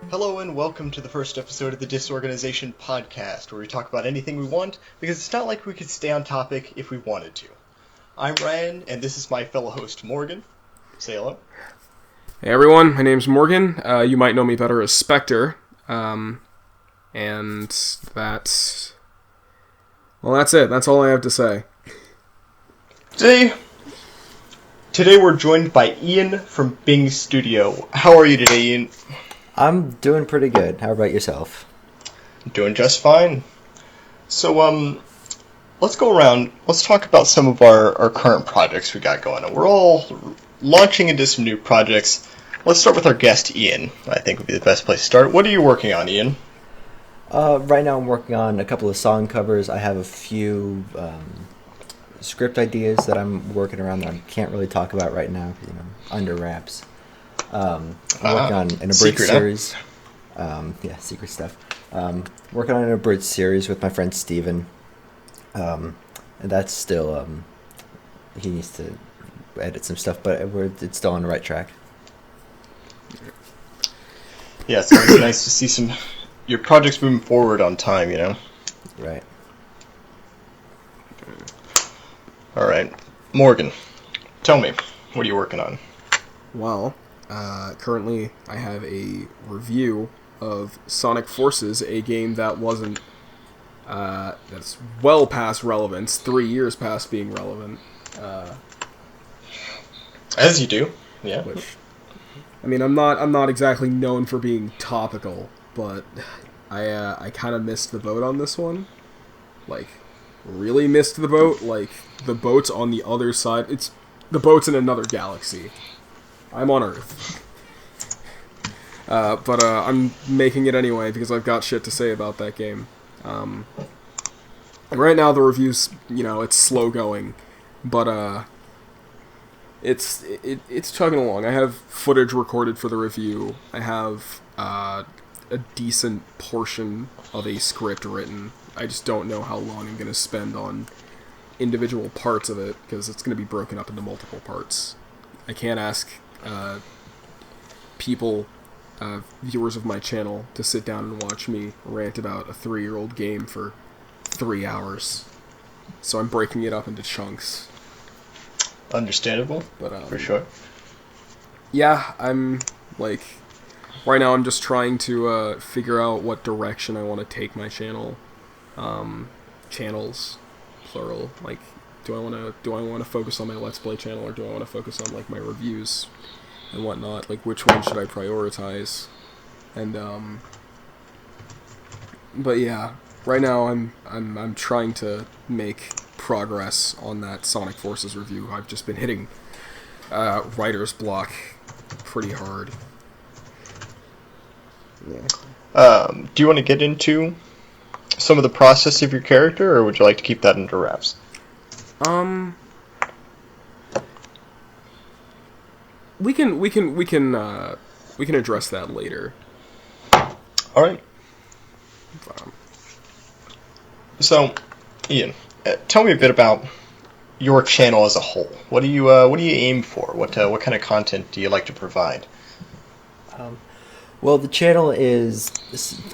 Hello and welcome to the first episode of the DisOrganization Podcast, where we talk about anything we want, because it's not like we could stay on topic if we wanted to. I'm Ryan, and this is my fellow host, Morgan. Say hello. Hey everyone, my name's Morgan. You might know me better as Spekter. And that's it. That's all I have to say. Today we're joined by Ian from Bing Studio. How are you today, Ian? I'm doing pretty good. How about yourself? Doing just fine. So, let's go around. Let's talk about some of our current projects we got going on. We're all launching into some new projects. Let's start with our guest, Ian. I think would be the best place to start. What are you working on, Ian? Right now I'm working on a couple of song covers. I have a few script ideas that I'm working around that I can't really talk about right now, under wraps. I'm working on an abridged series. Secret stuff. Working on an abridged series with my friend Steven. And that's still, he needs to edit some stuff, but it's still on the right track. Yeah, it's always nice to see your projects moving forward on time, Right. All right. Morgan, tell me, what are you working on? Well, currently I have a review of Sonic Forces, a game that wasn't, that's well past relevance, 3 years past being relevant. As you do, yeah. I'm not exactly known for being topical, but I kind of missed the boat on this one. Like, really missed the boat. Like, the boat's on the other side. The boat's in another galaxy. I'm on Earth. But I'm making it anyway because I've got shit to say about that game. And right now the review's, it's slow going, but it's chugging along. I have footage recorded for the review. I have a decent portion of a script written. I just don't know how long I'm going to spend on individual parts of it because it's going to be broken up into multiple parts. I can't ask people, viewers of my channel, to sit down and watch me rant about a 3-year-old game for 3 hours. So I'm breaking it up into chunks. Understandable, but for sure. Yeah, I'm, right now I'm just trying to figure out what direction I want to take my channel. Channels, plural. Do I want to focus on my Let's Play channel, or do I want to focus on, my reviews and whatnot? Which one should I prioritize? And, but yeah, right now I'm trying to make progress on that Sonic Forces review. I've just been hitting writer's block pretty hard. Yeah. Do you want to get into some of the process of your character, or would you like to keep that under wraps? We can address that later. All right. So, Ian, tell me a bit about your channel as a whole. What do you aim for? What kind of content do you like to provide? Well, the channel is,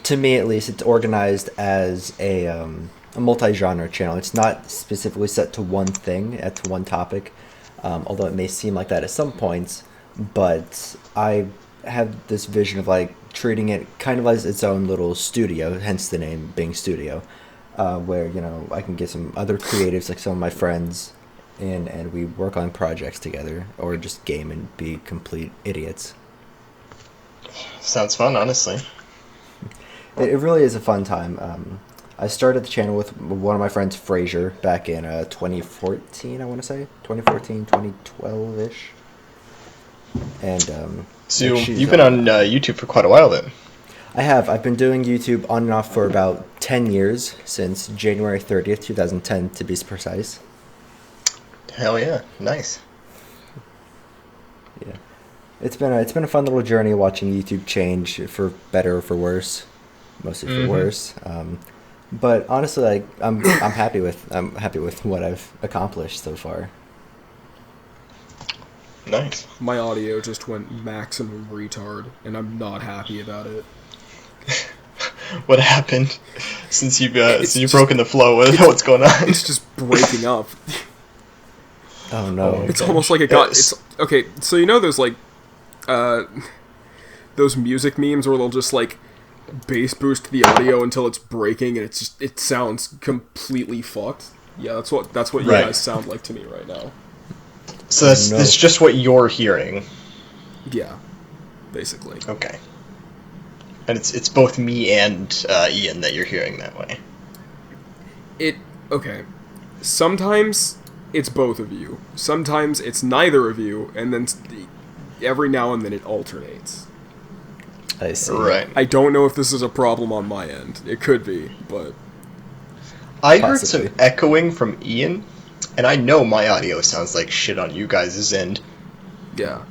to me at least, it's organized as a multi-genre channel. It's not specifically set to one thing, to one topic, although it may seem like that at some points. But I have this vision of treating it kind of as its own little studio, hence the name Bing Studio, where I can get some other creatives, like some of my friends, in, and we work on projects together, or just game and be complete idiots. Sounds fun, honestly. It really is a fun time. I started the channel with one of my friends, Frazier, back in 2014, I want to say. 2014, 2012-ish. And so you've been on YouTube for quite a while then. I have. I've been doing YouTube on and off for about 10 years, since January 30th, 2010, to be precise. Hell yeah. Nice. Yeah. It's been a fun little journey watching YouTube change, for better or for worse. Mostly for worse. But honestly, I'm happy with what I've accomplished so far. Nice. My audio just went maximum retard, and I'm not happy about it. What happened? Since you've broken the flow, what's going on? It's just breaking up. Oh no! It's almost like it got. It's okay. So you know those like, those music memes where they'll just like bass boost the audio until it's breaking and it sounds completely fucked. Yeah, that's what you guys sound like to me right now. So that's just what you're hearing. Yeah, basically. Okay. And it's both me and Ian that you're hearing that way. Okay. Sometimes it's both of you. Sometimes it's neither of you, and then every now and then it alternates. I see. Right. I don't know if this is a problem on my end. It could be, but I heard some echoing from Ian, and I know my audio sounds like shit on you guys' end. yeah.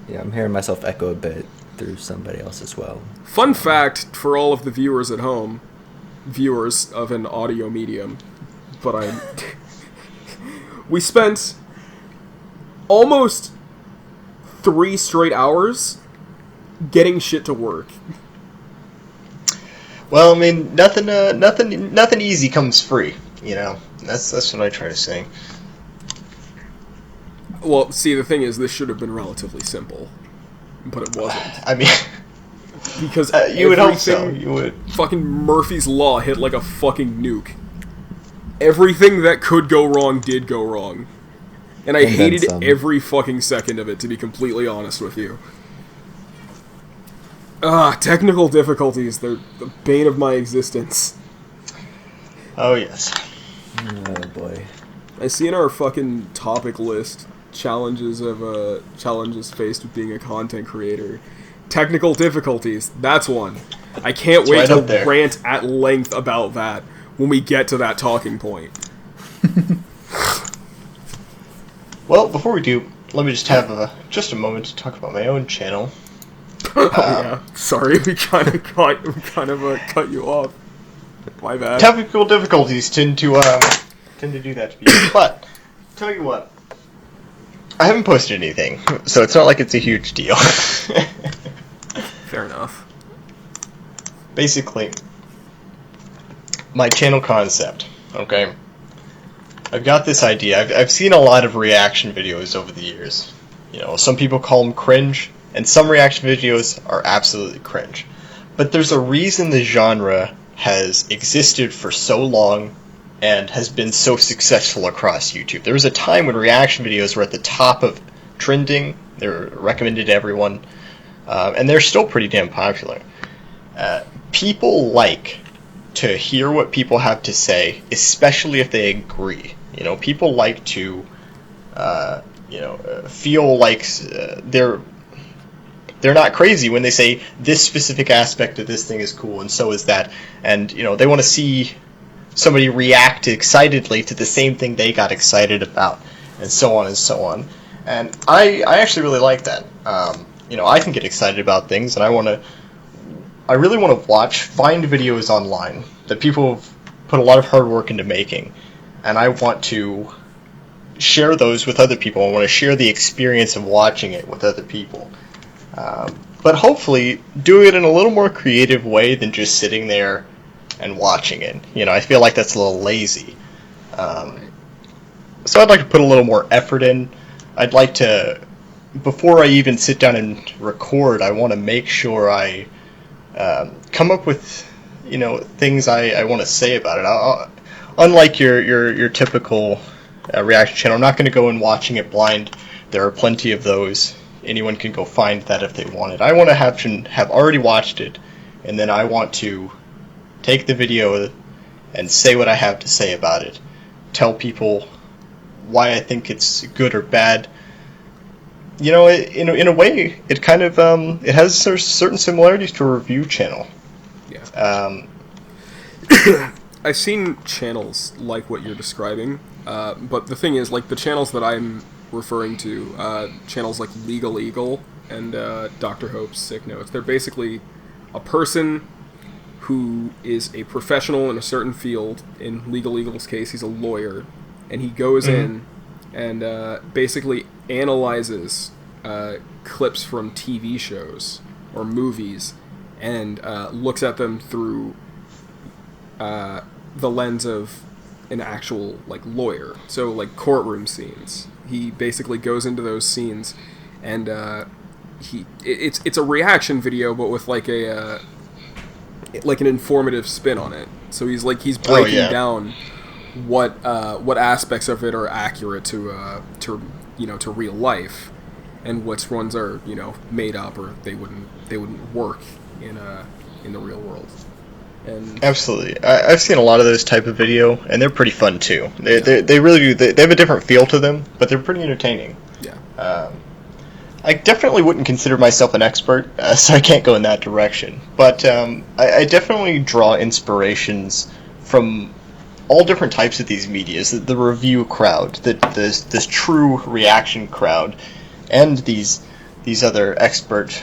Yeah, I'm hearing myself echo a bit through somebody else as well. Fun fact for all of the viewers at home, viewers of an audio medium, but we spent almost 3 straight hours getting shit to work. Well, I mean, nothing easy comes free. You know, that's what I try to say. Well, see, the thing is, this should have been relatively simple, but it wasn't. I mean, Because you would hope so. You would. Fucking Murphy's Law hit like a fucking nuke. Everything that could go wrong did go wrong. And I hated every fucking second of it, to be completely honest with you. Technical difficulties, they're the bane of my existence. Oh, yes. Oh, boy. I see in our fucking topic list challenges faced with being a content creator. Technical difficulties, that's one. I can't wait to rant at length about that when we get to that talking point. Well, before we do, let me just have just a moment to talk about my own channel. Yeah, sorry, we kind of cut you off. My bad. Technical difficulties tend to do that to people. But tell you what, I haven't posted anything, so it's not like it's a huge deal. Fair enough. Basically, my channel concept. Okay, I've got this idea. I've seen a lot of reaction videos over the years. You know, some people call them cringe. And some reaction videos are absolutely cringe. But there's a reason the genre has existed for so long and has been so successful across YouTube. There was a time when reaction videos were at the top of trending. They were recommended to everyone. And they're still pretty damn popular. People like to hear what people have to say, especially if they agree. You know, people like to, feel like they're not crazy when they say this specific aspect of this thing is cool and so is that, and you know they want to see somebody react excitedly to the same thing they got excited about, and so on and so on. And I actually really like that. I can get excited about things, and I really want to find videos online that people have put a lot of hard work into making, and I want to share those with other people. I want to share the experience of watching it with other people. But hopefully do it in a little more creative way than just sitting there and watching it. You know, I feel like that's a little lazy. So I'd like to put a little more effort in. I'd like to, before I even sit down and record, I want to make sure I come up with, things I want to say about it. Unlike your typical reaction channel, I'm not going to go in watching it blind. There are plenty of those. Anyone can go find that if they want it. I want to have already watched it, and then I want to take the video and say what I have to say about it. Tell people why I think it's good or bad. You know, in a way, it kind of it has certain similarities to a review channel. Yeah. I've seen channels like what you're describing, but the thing is, like the channels that I'm referring to, channels like Legal Eagle and Dr. Hope's Sick Notes. They're basically a person who is a professional in a certain field. In Legal Eagle's case, he's a lawyer, and he goes in and basically analyzes clips from TV shows or movies and looks at them through the lens of an actual like lawyer. So like courtroom scenes. He basically goes into those scenes, and it's a reaction video, but with like an informative spin on it. So he's breaking down what aspects of it are accurate to real life, and which ones are made up or they wouldn't work in the real world. And absolutely, I've seen a lot of those type of video, and they're pretty fun too. They really do. They have a different feel to them, but they're pretty entertaining. Yeah. I definitely wouldn't consider myself an expert, so I can't go in that direction. But I definitely draw inspirations from all different types of these medias. The review crowd, this true reaction crowd, and these other expert,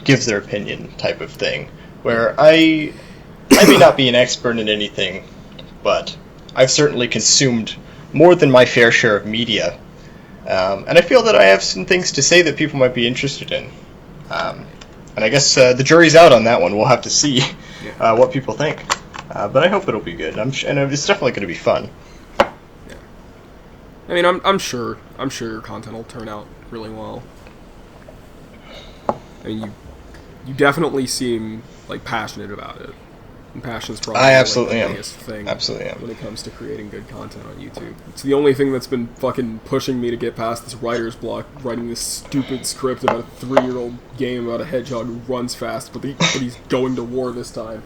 gives their opinion type of thing. Where I may not be an expert in anything, but I've certainly consumed more than my fair share of media. And I feel that I have some things to say that people might be interested in. And I guess the jury's out on that one. We'll have to see what people think. But I hope it'll be good. And it's definitely going to be fun. Yeah. I mean, I'm sure your content will turn out really well. I mean, you definitely seem like passionate about it. And passion's probably I absolutely the am. biggest thing Absolutely am. when it comes to creating good content on YouTube. It's the only thing that's been fucking pushing me to get past this writer's block, writing this stupid script about a 3-year-old game about a hedgehog who runs fast, but he's going to war this time.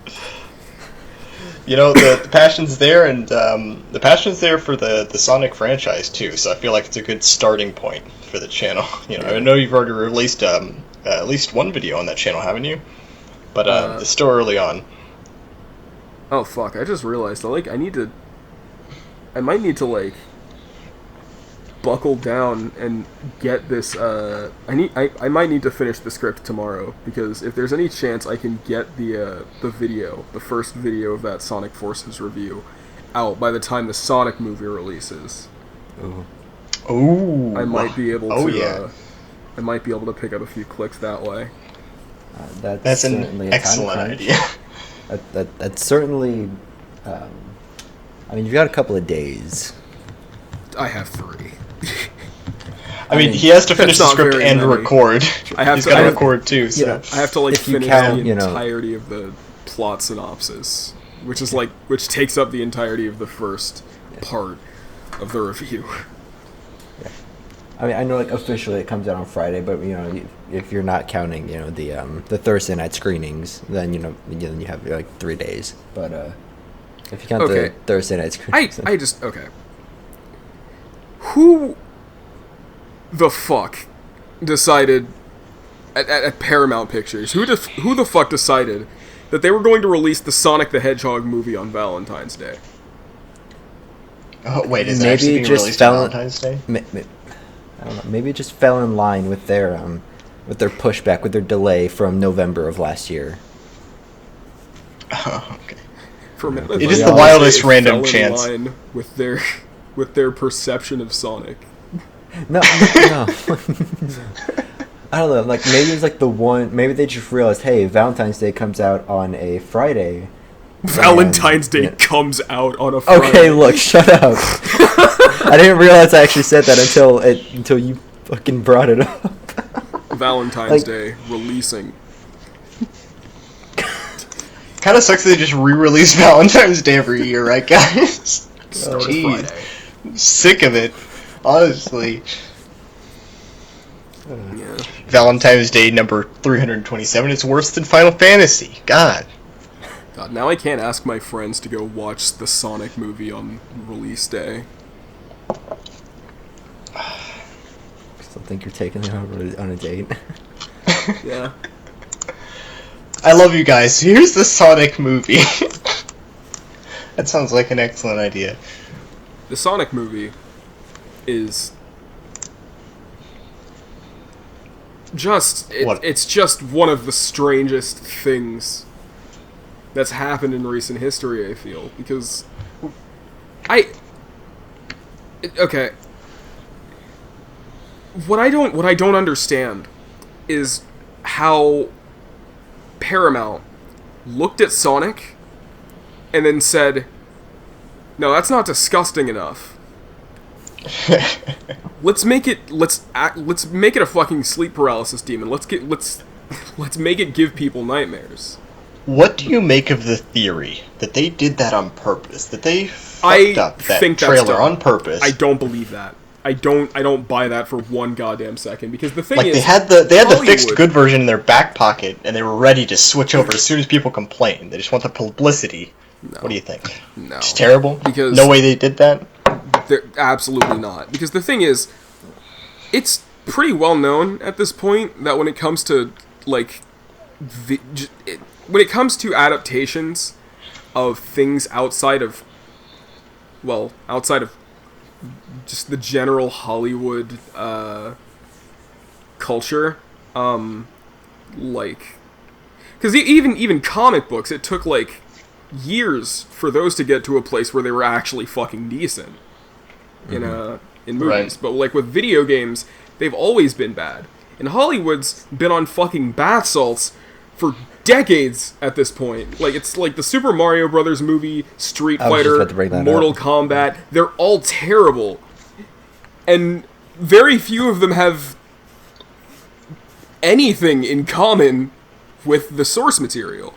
The passion's there, and the passion's there for the Sonic franchise too. So I feel like it's a good starting point for the channel. I know you've already released at least one video on that channel, haven't you? But it's still early on. Oh fuck! I just realized I might need to buckle down and get this. I might need to finish the script tomorrow, because if there's any chance I can get the first video of that Sonic Forces review out by the time the Sonic movie releases. Ooh. I might be able to. Oh yeah. I might be able to pick up a few clicks that way. That's an excellent idea. That's certainly. I mean, you've got a couple of days. I have 3. I mean, he has to finish the script and record. He's got to record too. So I have to finish the entirety of the plot synopsis, which takes up the entirety of the first part of the review. Yeah. I mean, I know officially it comes out on Friday, but if you're not counting the Thursday night screenings, then you have 3 days. But if you count the Thursday night screenings, who the fuck decided at Paramount Pictures? Who the fuck decided that they were going to release the Sonic the Hedgehog movie on Valentine's Day? Oh wait, is it actually being released on Valentine's Day? I don't know. Maybe it just fell in line with their pushback, with their delay from November of last year. Oh, okay. For a minute, it is the wildest random chance. Line with their perception of Sonic. No. I don't know. Maybe it's the one. Maybe they just realized, hey, Valentine's Day comes out on a Friday. Valentine's Day comes out on a Friday. Okay, look, shut up. I didn't realize I actually said that until you fucking brought it up. Valentine's Day releasing. Kind of sucks that they just re-release Valentine's Day every year, right, guys? Jeez. I'm sick of it, honestly. Yeah. Valentine's Day number 327 is worse than Final Fantasy. God, now I can't ask my friends to go watch the Sonic movie on release day. Still think you're taking them on a date? Yeah. I love you guys. Here's the Sonic movie. That sounds like an excellent idea. The Sonic movie is it's just one of the strangest things that's happened in recent history, I feel, because what I don't understand is how Paramount looked at Sonic and then said, "No, that's not disgusting enough. Let's make it a fucking sleep paralysis demon. Let's make it give people nightmares." What do you make of the theory that they did that on purpose? That they fucked up that trailer on purpose? I don't believe that. I don't buy that for one goddamn second, because the thing like is, they had the fixed good version in their back pocket and they were ready to switch over as soon as people complained. They just want the publicity. No. What do you think? No. It's terrible? Because no way they did that? Absolutely not. Because the thing is, it's pretty well known at this point that when it comes to when it comes to adaptations of things outside of just the general Hollywood culture, because even comic books, it took years for those to get to a place where they were actually fucking decent in movies. Right. But with video games, they've always been bad, and Hollywood's been on fucking bath salts for decades at this point. It's like the Super Mario Brothers movie, Street Fighter, Mortal Kombat. They're all terrible, and very few of them have anything in common with the source material.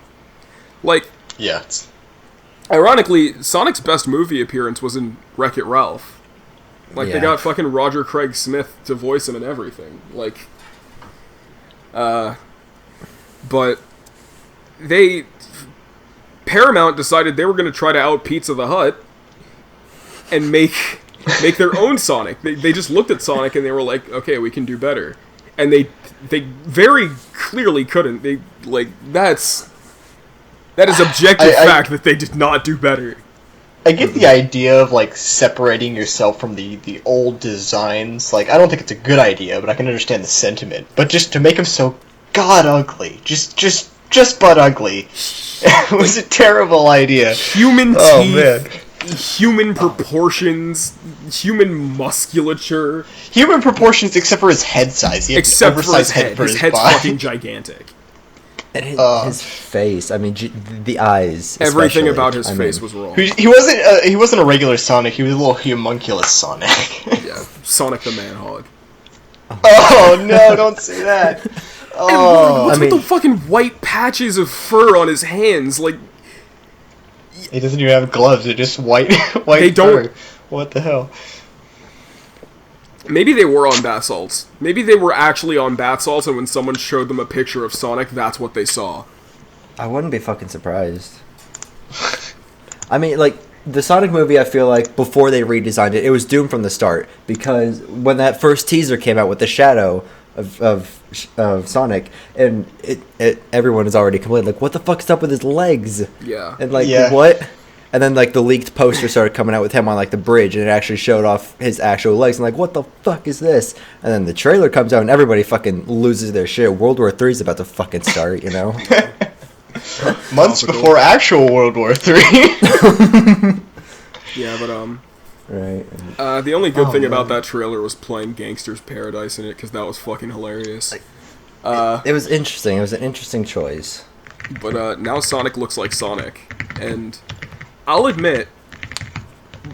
Yeah. Ironically, Sonic's best movie appearance was in Wreck-It Ralph. They got fucking Roger Craig Smith to voice him and everything. But Paramount decided they were going to try to out Pizza the Hut and make their own Sonic. They just looked at Sonic and they were like, okay, we can do better. And they very clearly couldn't. That is objective fact that they did not do better. I get the idea of separating yourself from the old designs. I don't think it's a good idea, but I can understand the sentiment. But just to make them so god ugly, just butt ugly, was a terrible idea. Human teeth, human proportions, human musculature. Human proportions, except for his head size. He had except an for his head. For his head's body. fucking gigantic. And his face, I mean, the eyes. Everything about his face was wrong. He wasn't a regular Sonic. He was a little homunculus Sonic. Yeah, Sonic the Man-Hog. Oh no! Don't say that. Oh, what's with the fucking white patches of fur on his hands? He doesn't even have gloves. They're just white. They don't. Fur. What the hell? Maybe they were on bath salts. Maybe they were actually on bath salts, and when someone showed them a picture of Sonic, that's what they saw. I wouldn't be fucking surprised. I mean, the Sonic movie, I feel like, before they redesigned it, it was doomed from the start. Because when that first teaser came out with the shadow of Sonic, and everyone is already complaining, what the fuck's up with his legs? Yeah. And, what? And then, the leaked poster started coming out with him on, the bridge, and it actually showed off his actual legs. And, what the fuck is this? And then the trailer comes out, and everybody fucking loses their shit. World War III is about to fucking start, you know? Months before actual World War III. Yeah, but, Right. the only good thing about that trailer was playing Gangster's Paradise in it, because that was fucking hilarious. It was interesting. It was an interesting choice. But, now Sonic looks like Sonic, and I'll admit,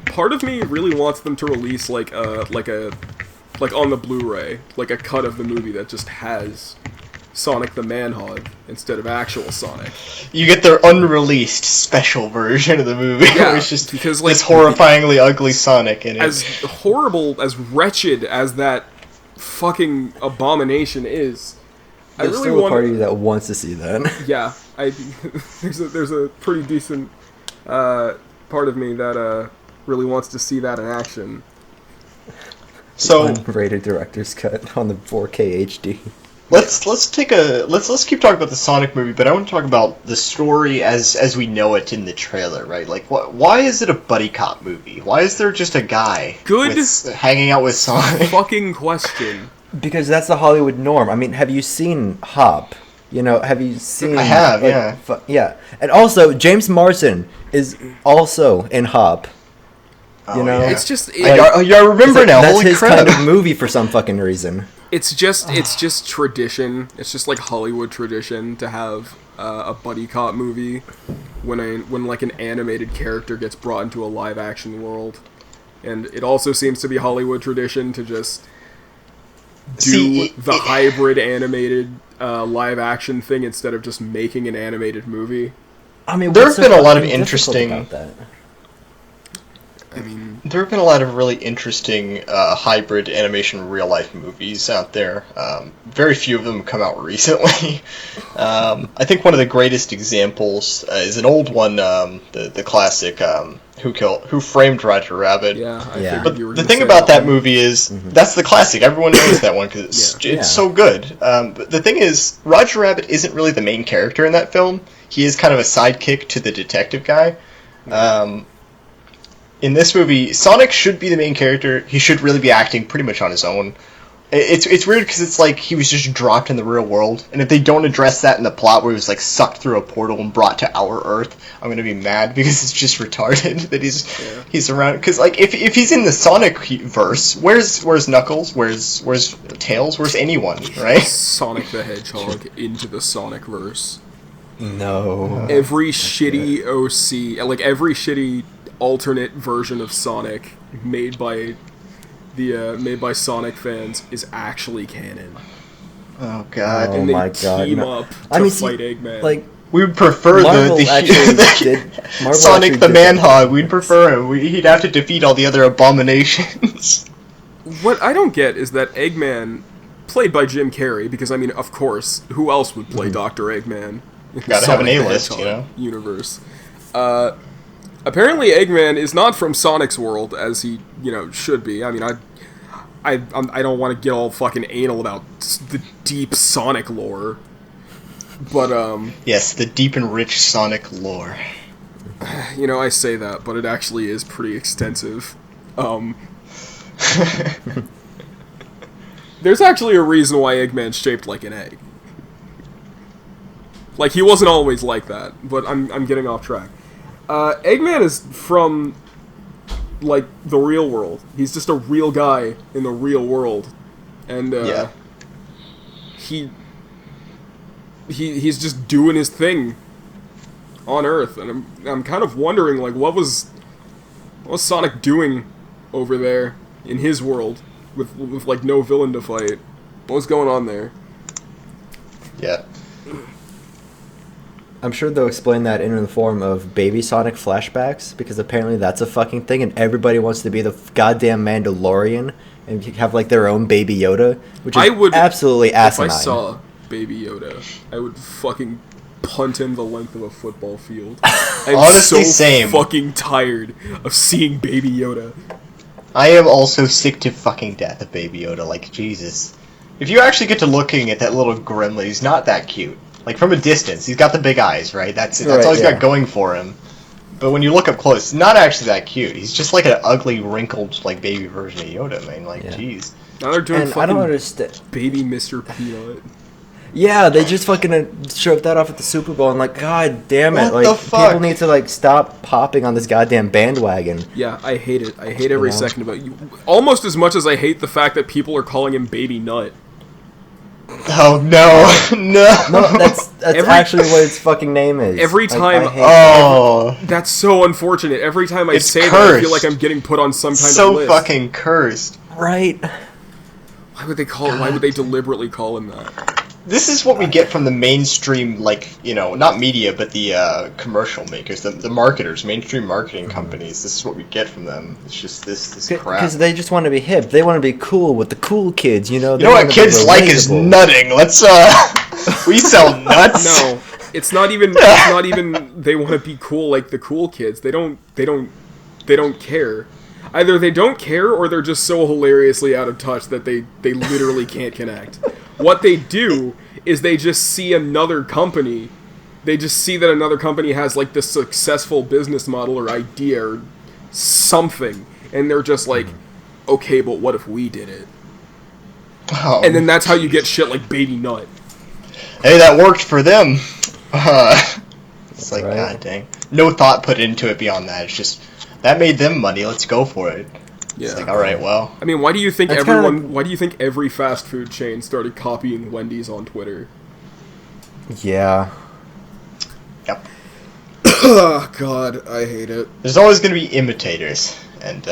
part of me really wants them to release like on the Blu-ray, a cut of the movie that just has Sonic the Man-Hog instead of actual Sonic. You get their unreleased special version of the movie, yeah, where it's just because this horrifyingly ugly Sonic in it. As horrible, as wretched as that fucking abomination is, There's still a party that wants to see that. Yeah, there's a pretty decent part of me that really wants to see that in action. So unrated director's cut on the 4K HD. Let's keep talking about the Sonic movie, but I want to talk about the story as we know it in the trailer, right? Why is it a buddy cop movie? Why is there just a guy hanging out with Sonic? Fucking question. Because that's the Hollywood norm. I mean, have you seen Hop? Have you seen... I have, yeah. Yeah. And also, James Marsden is also in Hop. Yeah. It's just... I remember now, that's holy his crap. kind of movie for some fucking reason. It's just tradition. It's just Hollywood tradition to have a buddy cop movie when like an animated character gets brought into a live action world. And it also seems to be Hollywood tradition to just do the hybrid animated live action thing instead of just making an animated movie. I mean, there have been a lot of interesting. There have been a lot of really interesting hybrid animation real life movies out there. Very few of them have come out recently. I think one of the greatest examples is an old one, the classic Who Framed Roger Rabbit. Yeah. But the thing about that movie is that's the classic. Everyone knows that one because it's so good. But the thing is, Roger Rabbit isn't really the main character in that film. He is kind of a sidekick to the detective guy. In this movie, Sonic should be the main character. He should really be acting pretty much on his own. It's weird because it's like he was just dropped in the real world, and if they don't address that in the plot where he was like sucked through a portal and brought to our Earth, I'm gonna be mad because it's just retarded that he's around. Because like if he's in the Sonic verse, where's Knuckles? Where's Tails? Where's anyone? Right? Sonic the Hedgehog into the Sonic verse. No. Every shitty OC, like every shitty alternate version of Sonic made by Sonic fans is actually canon. Oh god! And they team up to fight Eggman. Like we would prefer the Sonic the Manhog. We'd prefer him. He'd have to defeat all the other abominations. What I don't get is that Eggman, played by Jim Carrey, because I mean, of course, who else would play Dr. Eggman? Gotta have an A-list, you know. Universe. Apparently, Eggman is not from Sonic's world, as he, should be. I mean, I don't want to get all fucking anal about the deep Sonic lore, but yes, the deep and rich Sonic lore. I say that, but it actually is pretty extensive. There's actually a reason why Eggman's shaped like an egg. Like, he wasn't always like that, but I'm getting off track. Eggman is from, like, the real world. He's just a real guy in the real world. And, he's just doing his thing on Earth. And I'm kind of wondering, like, what was Sonic doing over there in his world with like, no villain to fight? What was going on there? Yeah. I'm sure they'll explain that in the form of Baby Sonic flashbacks, because apparently that's a fucking thing, and everybody wants to be the goddamn Mandalorian and have like their own Baby Yoda, which is absolutely asinine. If I saw Baby Yoda, I would fucking punt him the length of a football field. I'm honestly, so fucking tired of seeing Baby Yoda. I am also sick to fucking death of Baby Yoda. Like, Jesus. If you actually get to looking at that little gremlin, he's not that cute. Like, from a distance, he's got the big eyes, right? That's all he's got going for him. But when you look up close, he's not actually that cute. He's just like an ugly, wrinkled, like, baby version of Yoda, man. Like, jeez. Now they're doing fucking I don't understand. Baby Mr. Peanut. Yeah, they just fucking shoved that off at the Super Bowl, and like, god damn it, what the fuck? People need to like stop popping on this goddamn bandwagon. Yeah, I hate it. I hate every second of it. Almost as much as I hate the fact that people are calling him Baby Nut. Oh no, no! That's actually what its fucking name is. Every time, that's so unfortunate. Every time I say that, I feel like I'm getting put on some kind of list. So fucking cursed, right? Why would they call it? Why would they deliberately call him that? This is what we get from the mainstream, like, not media, but the commercial makers, the marketers, mainstream marketing companies. This is what we get from them. It's just this crap. Because they just want to be hip. They want to be cool with the cool kids, You know what kids like is nutting. Let's, we sell nuts. No, it's not even they want to be cool like the cool kids. They don't care. Either they don't care or they're just so hilariously out of touch that they literally can't connect. What they do is they just see another company. They just see that another company has like this successful business model or idea or something. And they're just like, okay, but what if we did it? Oh. And then that's how you get shit like Baby Nut. Hey, that worked for them. It's like, god dang. No thought put into it beyond that. It's just, that made them money, let's go for it. Yeah. It's like, alright, well. I mean, why do you think why do you think every fast food chain started copying Wendy's on Twitter? Yeah. Yep. Oh, God, I hate it. There's always going to be imitators, and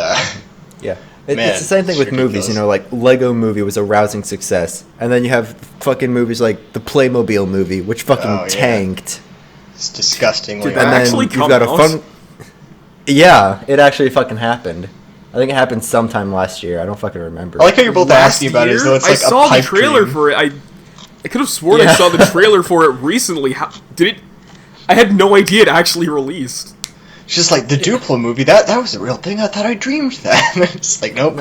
Yeah. Man, It's the same thing it's with movies, ridiculous. like Lego Movie was a rousing success, and then you have fucking movies like the Playmobil movie, which fucking Oh, yeah. tanked. it's disgustingly. Did that And then actually you've come got a out? fun. Yeah, it actually fucking happened. I think it happened sometime last year. I don't fucking remember. I like how you're both Last asking about it as year? though it's like I saw a pipe the trailer dream. for it. I could have sworn I Yeah. saw the trailer for it recently. How did it? I had no idea it actually released. It's just like the Duplo movie. That was a real thing. I thought I dreamed that. It's like nope,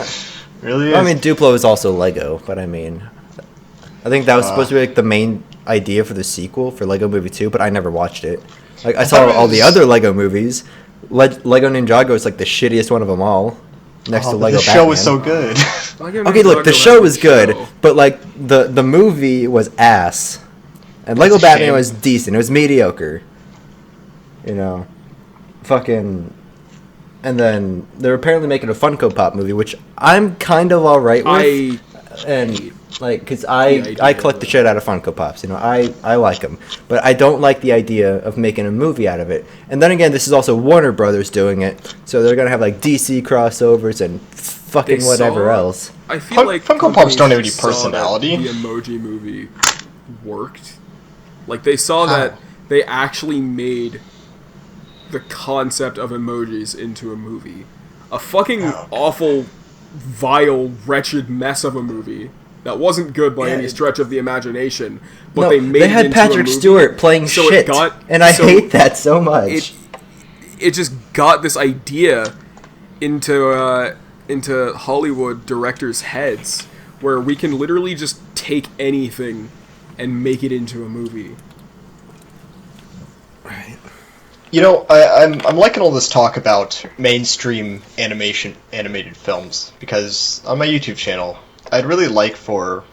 really is. I mean, Duplo is also Lego, but I mean, I think that was supposed to be like the main idea for the sequel for Lego Movie 2, but I never watched it. Like I saw thought it all the was- other Lego movies. Lego Ninjago is like the shittiest one of them all, next to but Lego the show Batman. was so good. Okay, look, the show was good, but like the movie was ass, and Lego That's a Batman shame. was decent. It was mediocre, you know, fucking. And then they're apparently making a Funko Pop movie, which I'm kind of all right with, and like because I idea collect the of shit out of Funko Pops, I like them, but I don't like the idea of making a movie out of it. And then again, this is also Warner Brothers doing it, so they're gonna have like DC crossovers and fucking They whatever saw- else. I feel like Funko Pops don't have any companies saw that personality. The Emoji Movie worked. Like they saw that they actually made the concept of emojis into a movie. A fucking awful, vile, wretched mess of a movie that wasn't good by any stretch of the imagination. But No, they made they it had into a Patrick movie, Stewart playing so it shit, got- and I so hate that so much. it just got this idea into Hollywood directors' heads where we can literally just take anything and make it into a movie. You know, I'm liking all this talk about mainstream animated films because on my YouTube channel, I'd really like for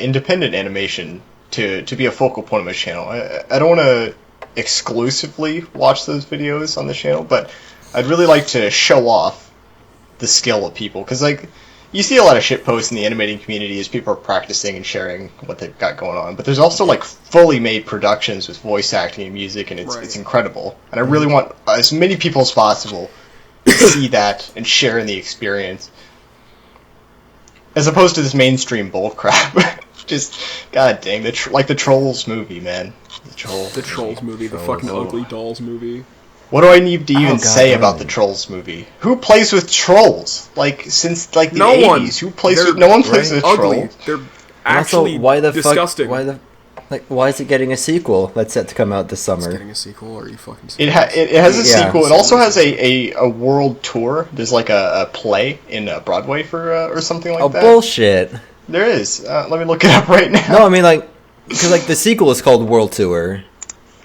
independent animation to be a focal point of my channel. I don't want to exclusively watch those videos on the channel, but I'd really like to show off the skill of people because like you see a lot of shit posts in the animating community as people are practicing and sharing what they've got going on, but there's also like fully made productions with voice acting and music, and it's incredible. And I really want as many people as possible to see that and share in the experience, as opposed to this mainstream bullcrap. Just god dang, like the Trolls movie, man. The Trolls movie, the fucking Ugly Dolls movie. What do I need to even God, say about really? the Trolls movie? Who plays with trolls? Like since like the No 80s, one. who plays They're with? No one plays with Ugly. trolls. They're And actually also, why the disgusting. fuck? Why is it getting a sequel that's set to come out this It's summer? getting a sequel? Are you fucking It serious? has a Yeah. sequel. It also has a world tour. There's like a play in Broadway for or something like Oh, that. bullshit! There is. Let me look it up right now. No, I mean like, because like the sequel is called World Tour.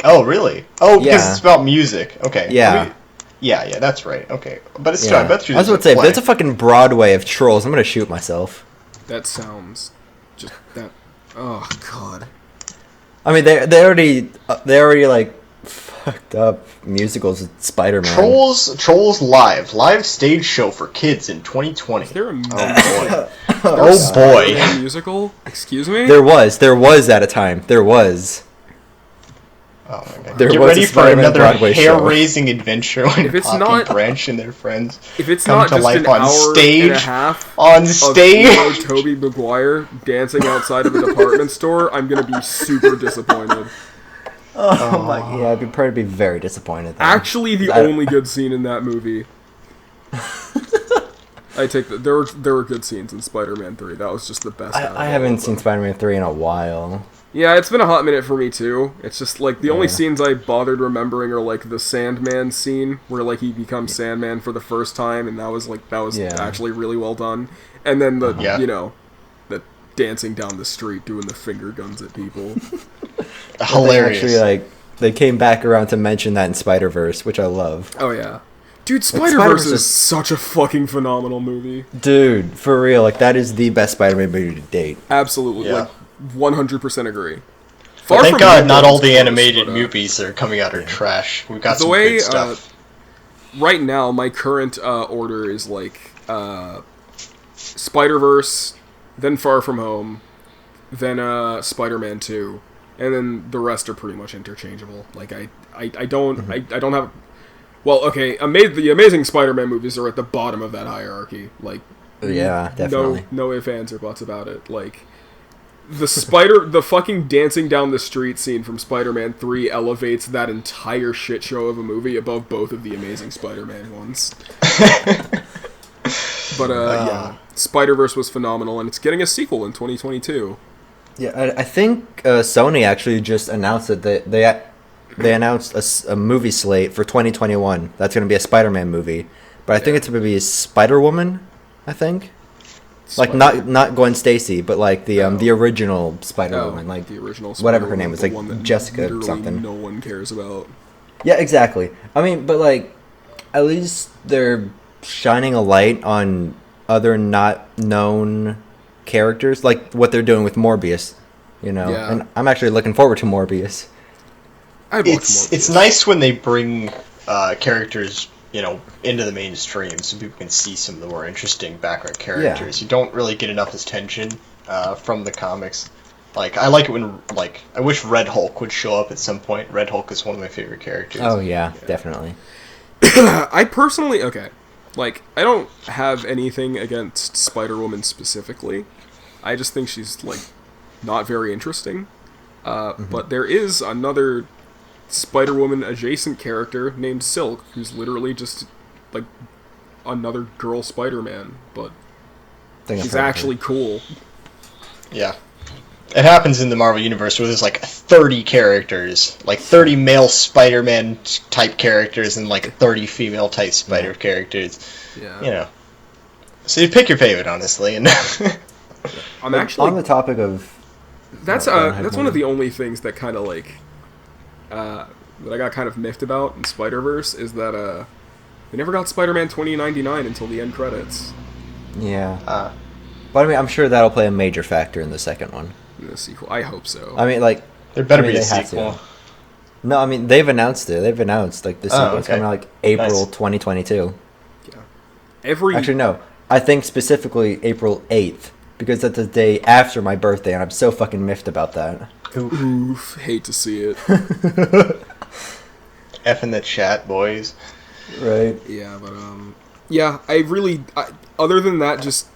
Oh really? Oh, because Yeah. it's about music. Okay. Yeah. Yeah, that's right. Okay, but it's Yeah. I bet you. I was there's about to say, if play. there's a fucking Broadway of trolls, I'm gonna shoot myself. That sounds just that. Oh god. I mean, they already like fucked up musicals with Spider-Man. Trolls live stage show for kids in 2020. Is there a Oh boy. Spider-Man musical? Excuse me? There was at a time. There was. Oh my god. There Get was ready a for Spider-Man another Broadway show. hair-raising adventure when If it's Poppy not- Branch and their friends If it's come not to just life an on hour stage. and a half On of stage. Toby Maguire dancing outside of a department store, I'm gonna be super disappointed. Oh my! Yeah, I'd be probably be very disappointed. Then. Actually, the I- only good scene in that movie. I take that. There were good scenes in Spider-Man 3. That was just the best. out of I all haven't of seen them. Spider-Man 3 in a while. Yeah, it's been a hot minute for me too. It's just like the only Yeah. scenes I bothered remembering are like the Sandman scene where like he becomes Sandman for the first time, and that was Yeah. actually really well done. And then the Yeah. the dancing down the street doing the finger guns at people. Hilarious. They actually they came back around to mention that in Spider-Verse, which I love. Oh yeah, dude, Spider-Verse Spider-Verse is- is such a fucking phenomenal movie. Dude, for real, like that is the best Spider-Man movie to date. Absolutely, Yeah. like 100% agree. But thank From God Home not Alone all is the close, animated but, movies that are coming out are trash. We've got the some way good stuff. right now my current order is like Spider-Verse, then Far From Home, then Spider-Man 2, and then the rest are pretty much interchangeable. Like I don't have. Well, okay, the Amazing Spider-Man movies are at the bottom of that hierarchy. Like, yeah, definitely. No ifs, ands, or buts about it. Like, the fucking dancing down the street scene from Spider-Man 3 elevates that entire shit show of a movie above both of the Amazing Spider-Man ones. But, yeah, Spider-Verse was phenomenal, and it's getting a sequel in 2022. Yeah, I think Sony actually just announced that they announced a movie slate for 2021. That's going to be a Spider-Man movie, but I think it's going to be Spider-Woman. I think, like not Gwen Stacy, but like the original Spider-Woman, like the original whatever her name was, like that Jessica something. No one cares about. Yeah, exactly. I mean, but like, at least they're shining a light on other not known characters, like what they're doing with Morbius. You know, and I'm actually looking forward to Morbius. It's nice when they bring characters, you know, into the mainstream so people can see some of the more interesting background characters. You don't really get enough attention from the comics. Like, I like it when, like, I wish Red Hulk would show up at some point. Red Hulk is one of my favorite characters. Oh, yeah. Definitely. I personally, like, I don't have anything against Spider-Woman specifically. I just think she's, like, not very interesting. But there is another Spider-Woman adjacent character named Silk, who's literally just like another girl Spider-Man, but she's actually cool. Yeah. It happens in the Marvel Universe where there's like 30 characters, like 30 male Spider-Man type characters and like 30 female type Spider characters. Yeah. You know. So you pick your favorite, honestly. And I'm actually on the topic of that's one of the only things that kind of like that I got kind of miffed about in Spider-Verse is that they never got Spider-Man 2099 until the end credits. Yeah. But I mean, I'm sure that'll play a major factor in the second one. In the sequel, I hope so. I mean, like, there better be a sequel. No, I mean, they've announced it. They've announced like the sequel is coming out like April 2022. Yeah. Actually, no. I think specifically April 8th because that's the day after my birthday, and I'm so fucking miffed about that. Oof, hate to see it. F in the chat, boys. Right. Yeah, but yeah, other than that, just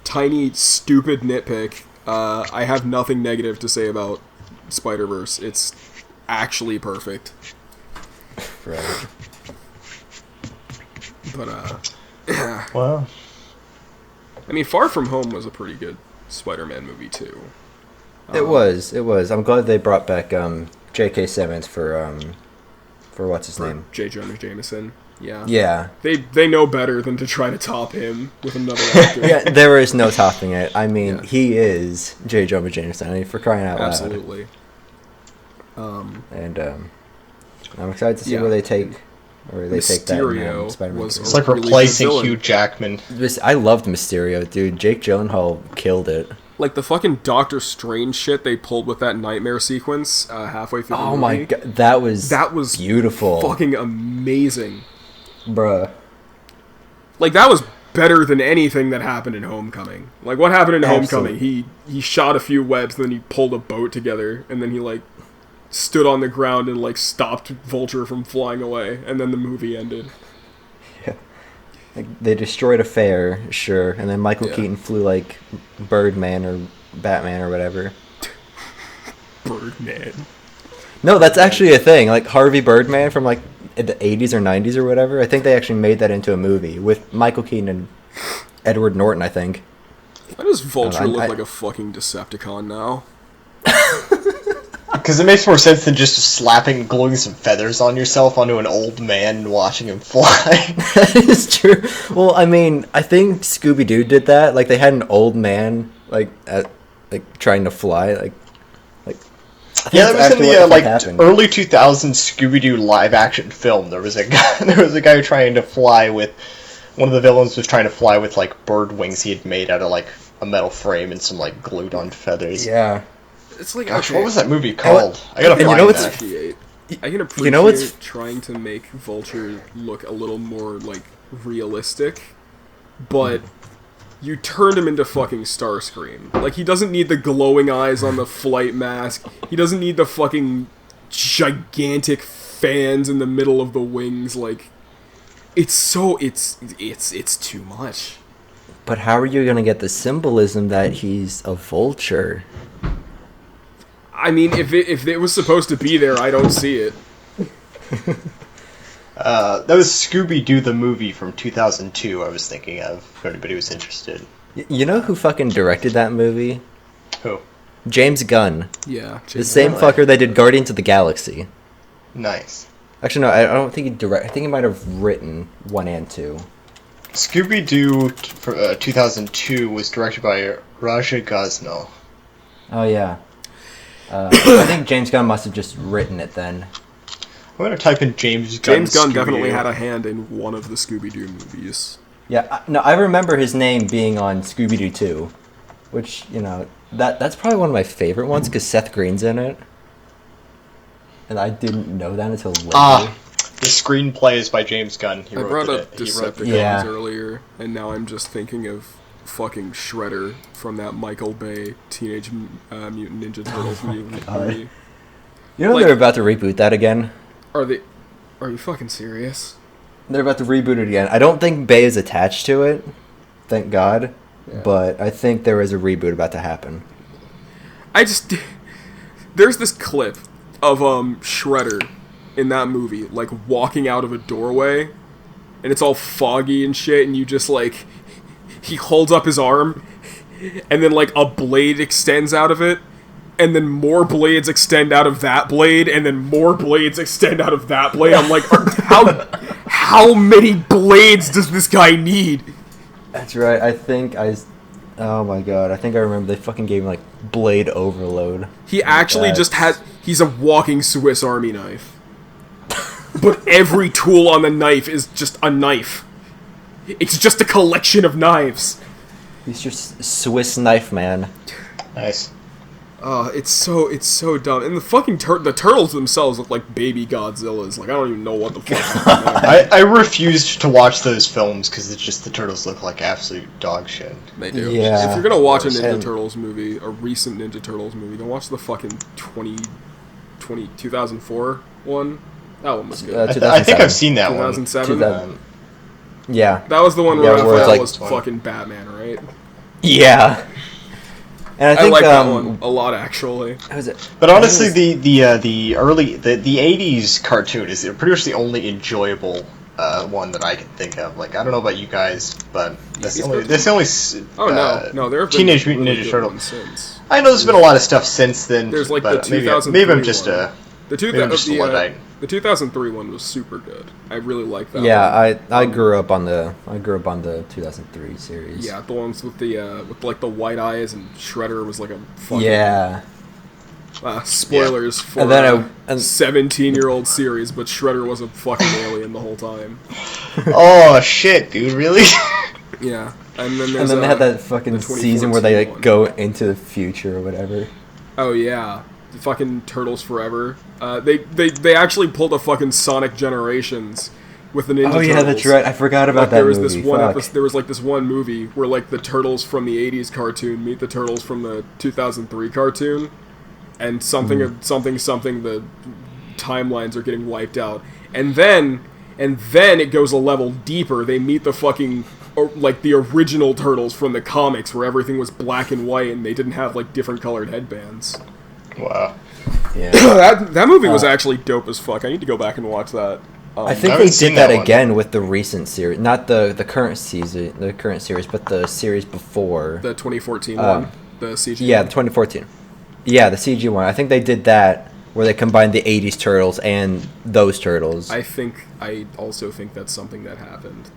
tiny stupid nitpick. I have nothing negative to say about Spider-Verse. It's actually perfect. Right. But wow. I mean, Far From Home was a pretty good Spider-Man movie too. It was. I'm glad they brought back J.K. Simmons for what's his name? J. Jonah Jameson. Yeah. Yeah. They know better than to try to top him with another actor. Yeah, there is no topping it. I mean, he is J. Jonah Jameson. I mean, for crying out loud. Absolutely. And I'm excited to see where they take that Spider-Man. It's like replacing Hugh Jackman. I loved Mysterio, dude. Jake Gyllenhaal killed it. Like the fucking Doctor Strange shit they pulled with that nightmare sequence halfway through the movie. Oh my god, that was beautiful. Fucking amazing. Bruh. Like that was better than anything that happened in Homecoming. Like what happened in Absolutely. Homecoming, he shot a few webs, and then he pulled a boat together, and then he like stood on the ground and like stopped Vulture from flying away, and then the movie ended. Yeah. Like, they destroyed a fair, sure, and then Michael Keaton flew like Birdman or Batman or whatever. Birdman. No, that's actually a thing. Like Harvey Birdman from like the 80s or 90s or whatever. I think they actually made that into a movie with Michael Keaton and Edward Norton, I think. Why does Vulture look like a fucking Decepticon now? Because it makes more sense than just slapping, gluing some feathers on yourself onto an old man and watching him fly. That is true. Well, I mean, I think Scooby-Doo did that. Like, they had an old man, like trying to fly. Like. Yeah, that was in the early 2000s Scooby-Doo live-action film. There was a guy trying to fly with. One of the villains was trying to fly with like bird wings he had made out of like a metal frame and some like glued on feathers. Yeah. It's like, gosh, what was that movie called? I gotta find that. I can appreciate trying to make Vulture look a little more like realistic, but you turned him into fucking Starscream. Like, he doesn't need the glowing eyes on the flight mask. He doesn't need the fucking gigantic fans in the middle of the wings. Like, it's too much. But how are you gonna get the symbolism that he's a vulture? I mean, if it was supposed to be there, I don't see it. That was Scooby-Doo the movie from 2002 I was thinking of, if anybody was interested. You know who fucking directed that movie? Who? James Gunn. Yeah. The same fucker that did Guardians of the Galaxy. Nice. Actually, no, I don't think he I think he might have written 1 and 2. Scooby-Doo for 2002 was directed by Raja Gosnell. Oh, yeah. I think James Gunn must have just written it then. I'm going to type in James Gunn. James Gunn Scooby-Doo. definitely had a hand in one of the Scooby-Doo movies. Yeah, no, I remember his name being on Scooby-Doo 2, which, you know, that's probably one of my favorite ones because Seth Green's in it. And I didn't know that until later. The screenplay is by James Gunn. He I wrote brought it. up He wrote the Decepticons earlier, and now I'm just thinking of fucking Shredder from that Michael Bay Teenage Mutant Ninja Turtles movie. You know they're about to reboot that again? Are you fucking serious? They're about to reboot it again. I don't think Bay is attached to it, thank God. Yeah. But I think there is a reboot about to happen. There's this clip of Shredder in that movie, like, walking out of a doorway, and it's all foggy and shit, and you just, like, he holds up his arm, and then, like, a blade extends out of it, and then more blades extend out of that blade, and then more blades extend out of that blade. I'm like, how many blades does this guy need? That's right, oh my god, I think I remember they fucking gave him, like, blade overload. He actually he's a walking Swiss Army knife. But every tool on the knife is just a knife. It's just a collection of knives. He's just Swiss knife man. Nice. It's so dumb. And the fucking the turtles themselves look like baby Godzillas. Like, I don't even know what the fuck. I refused to watch those films because it's just the turtles look like absolute dog shit. They do. Yeah. If you're gonna watch a Ninja Turtles movie, a recent Ninja Turtles movie, then watch the fucking 2004 one. That one was good. I think I've seen that 2007? 2007. Yeah. That was the one where Raphael like, was fucking Batman, right? Yeah. And I think like that one a lot, actually. But honestly, the early 80s cartoon is pretty much the only enjoyable one that I can think of. Like, I don't know about you guys, but that's the only no, there have been Teenage Mutant really Ninja good Turtles. ones since. I know there's been a lot of stuff since then. There's like but the 2003 maybe I'm just one. Luddite. The 2003 one was super good. I really like that. Yeah, one. I grew up on the 2003 series. Yeah, the ones with like the white eyes and Shredder was like a fucking spoilers for a 17-year-old series, but Shredder was a fucking alien the whole time. Oh shit, dude! Really? Yeah, and then they had that fucking season where they like go into the future or whatever. Oh yeah. The fucking Turtles Forever. They actually pulled a fucking Sonic Generations with the Ninja Turtles. Oh yeah, that's right. I forgot about that movie. There was like this one movie where like the Turtles from the 80s cartoon meet the Turtles from the 2003 cartoon, and something the timelines are getting wiped out. And then it goes a level deeper. They meet the fucking like the original Turtles from the comics where everything was black and white and they didn't have like different colored headbands. Wow. Yeah. that movie was actually dope as fuck. I need to go back and watch that. I think they did that again with the recent series, not the current season, the current series, but the series before. The 2014 one, the CG. Yeah, one. the 2014. Yeah, the CG one. I think they did that where they combined the 80s Turtles and those Turtles. I also think that's something that happened.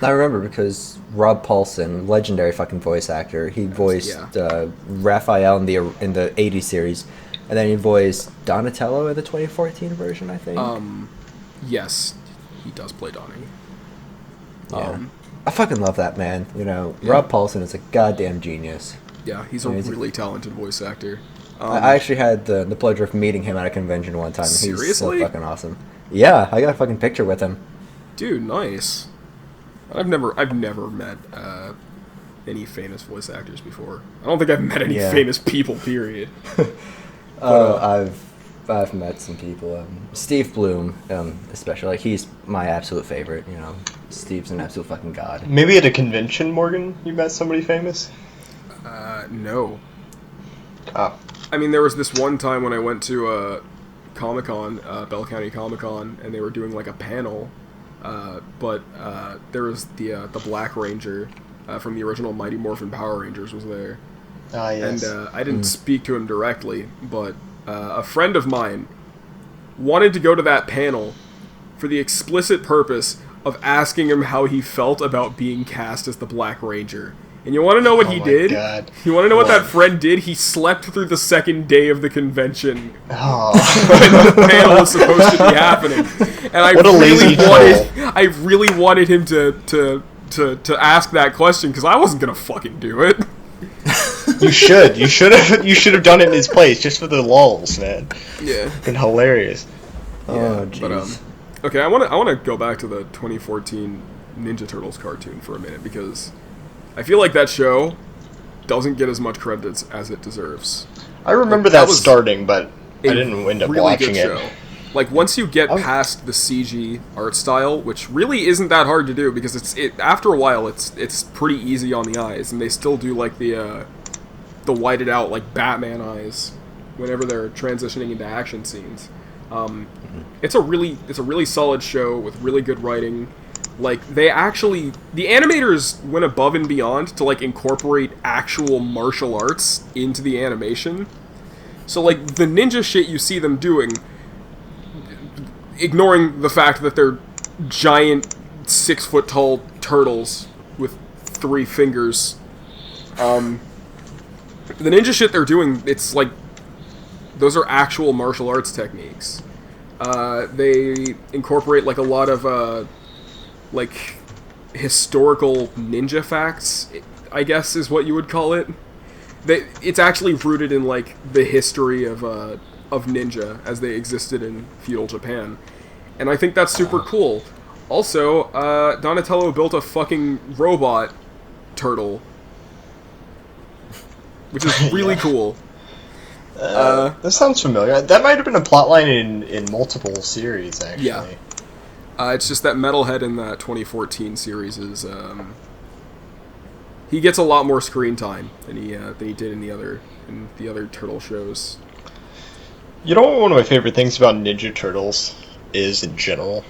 I remember because Rob Paulsen, legendary fucking voice actor, he voiced Raphael in the 80s series, and then he voiced Donatello in the 2014 version, I think. Yes, he does play Donnie. Yeah. I fucking love that man. You know, Rob Paulsen is a goddamn genius. Yeah, he's a really talented voice actor. I actually had the pleasure of meeting him at a convention one time. Seriously? He's so fucking awesome. Yeah, I got a fucking picture with him. Dude, nice. I've never met any famous voice actors before. I don't think I've met any famous people. Period. I've met some people. Steve Bloom, especially. Like, he's my absolute favorite. You know, Steve's an absolute fucking god. Maybe at a convention, Morgan, you met somebody famous? No. Oh. I mean, there was this one time when I went to Comic-Con, Bell County Comic-Con, and they were doing like a panel. But there was the Black Ranger from the original Mighty Morphin Power Rangers was there. Ah, yes. And I didn't speak to him directly, but a friend of mine wanted to go to that panel for the explicit purpose of asking him how he felt about being cast as the Black Ranger. And you want to know what he did? God. You want to know what that friend did? He slept through the second day of the convention Oh. when the panel was supposed to be happening. And I really wanted him to ask that question because I wasn't gonna fucking do it. You should have done it in his place just for the lulz, man. Yeah. Been hilarious. Oh, But jeez. okay, I want to go back to the 2014 Ninja Turtles cartoon for a minute because I feel like that show doesn't get as much credit as it deserves. I remember that starting, but I didn't end up really watching good it. Show. Like, once you get past the CG art style, which really isn't that hard to do because after a while it's pretty easy on the eyes, and they still do like the whited out like Batman eyes whenever they're transitioning into action scenes. It's a really solid show with really good writing. Like, the animators went above and beyond to like incorporate actual martial arts into the animation. So like the ninja shit you see them doing, ignoring the fact that they're giant 6-foot tall turtles with 3 fingers, the ninja shit they're doing, it's like, those are actual martial arts techniques. They incorporate like a lot of like historical ninja facts, I guess is what you would call it. It's actually rooted in like the history of ninja as they existed in feudal Japan, and I think that's super cool. Also, Donatello built a fucking robot turtle, which is really cool. That sounds familiar. That might have been a plotline in multiple series, actually. Yeah. It's just that Metalhead in that 2014 series is he gets a lot more screen time than he did in the other turtle shows. You know what one of my favorite things about Ninja Turtles is in general?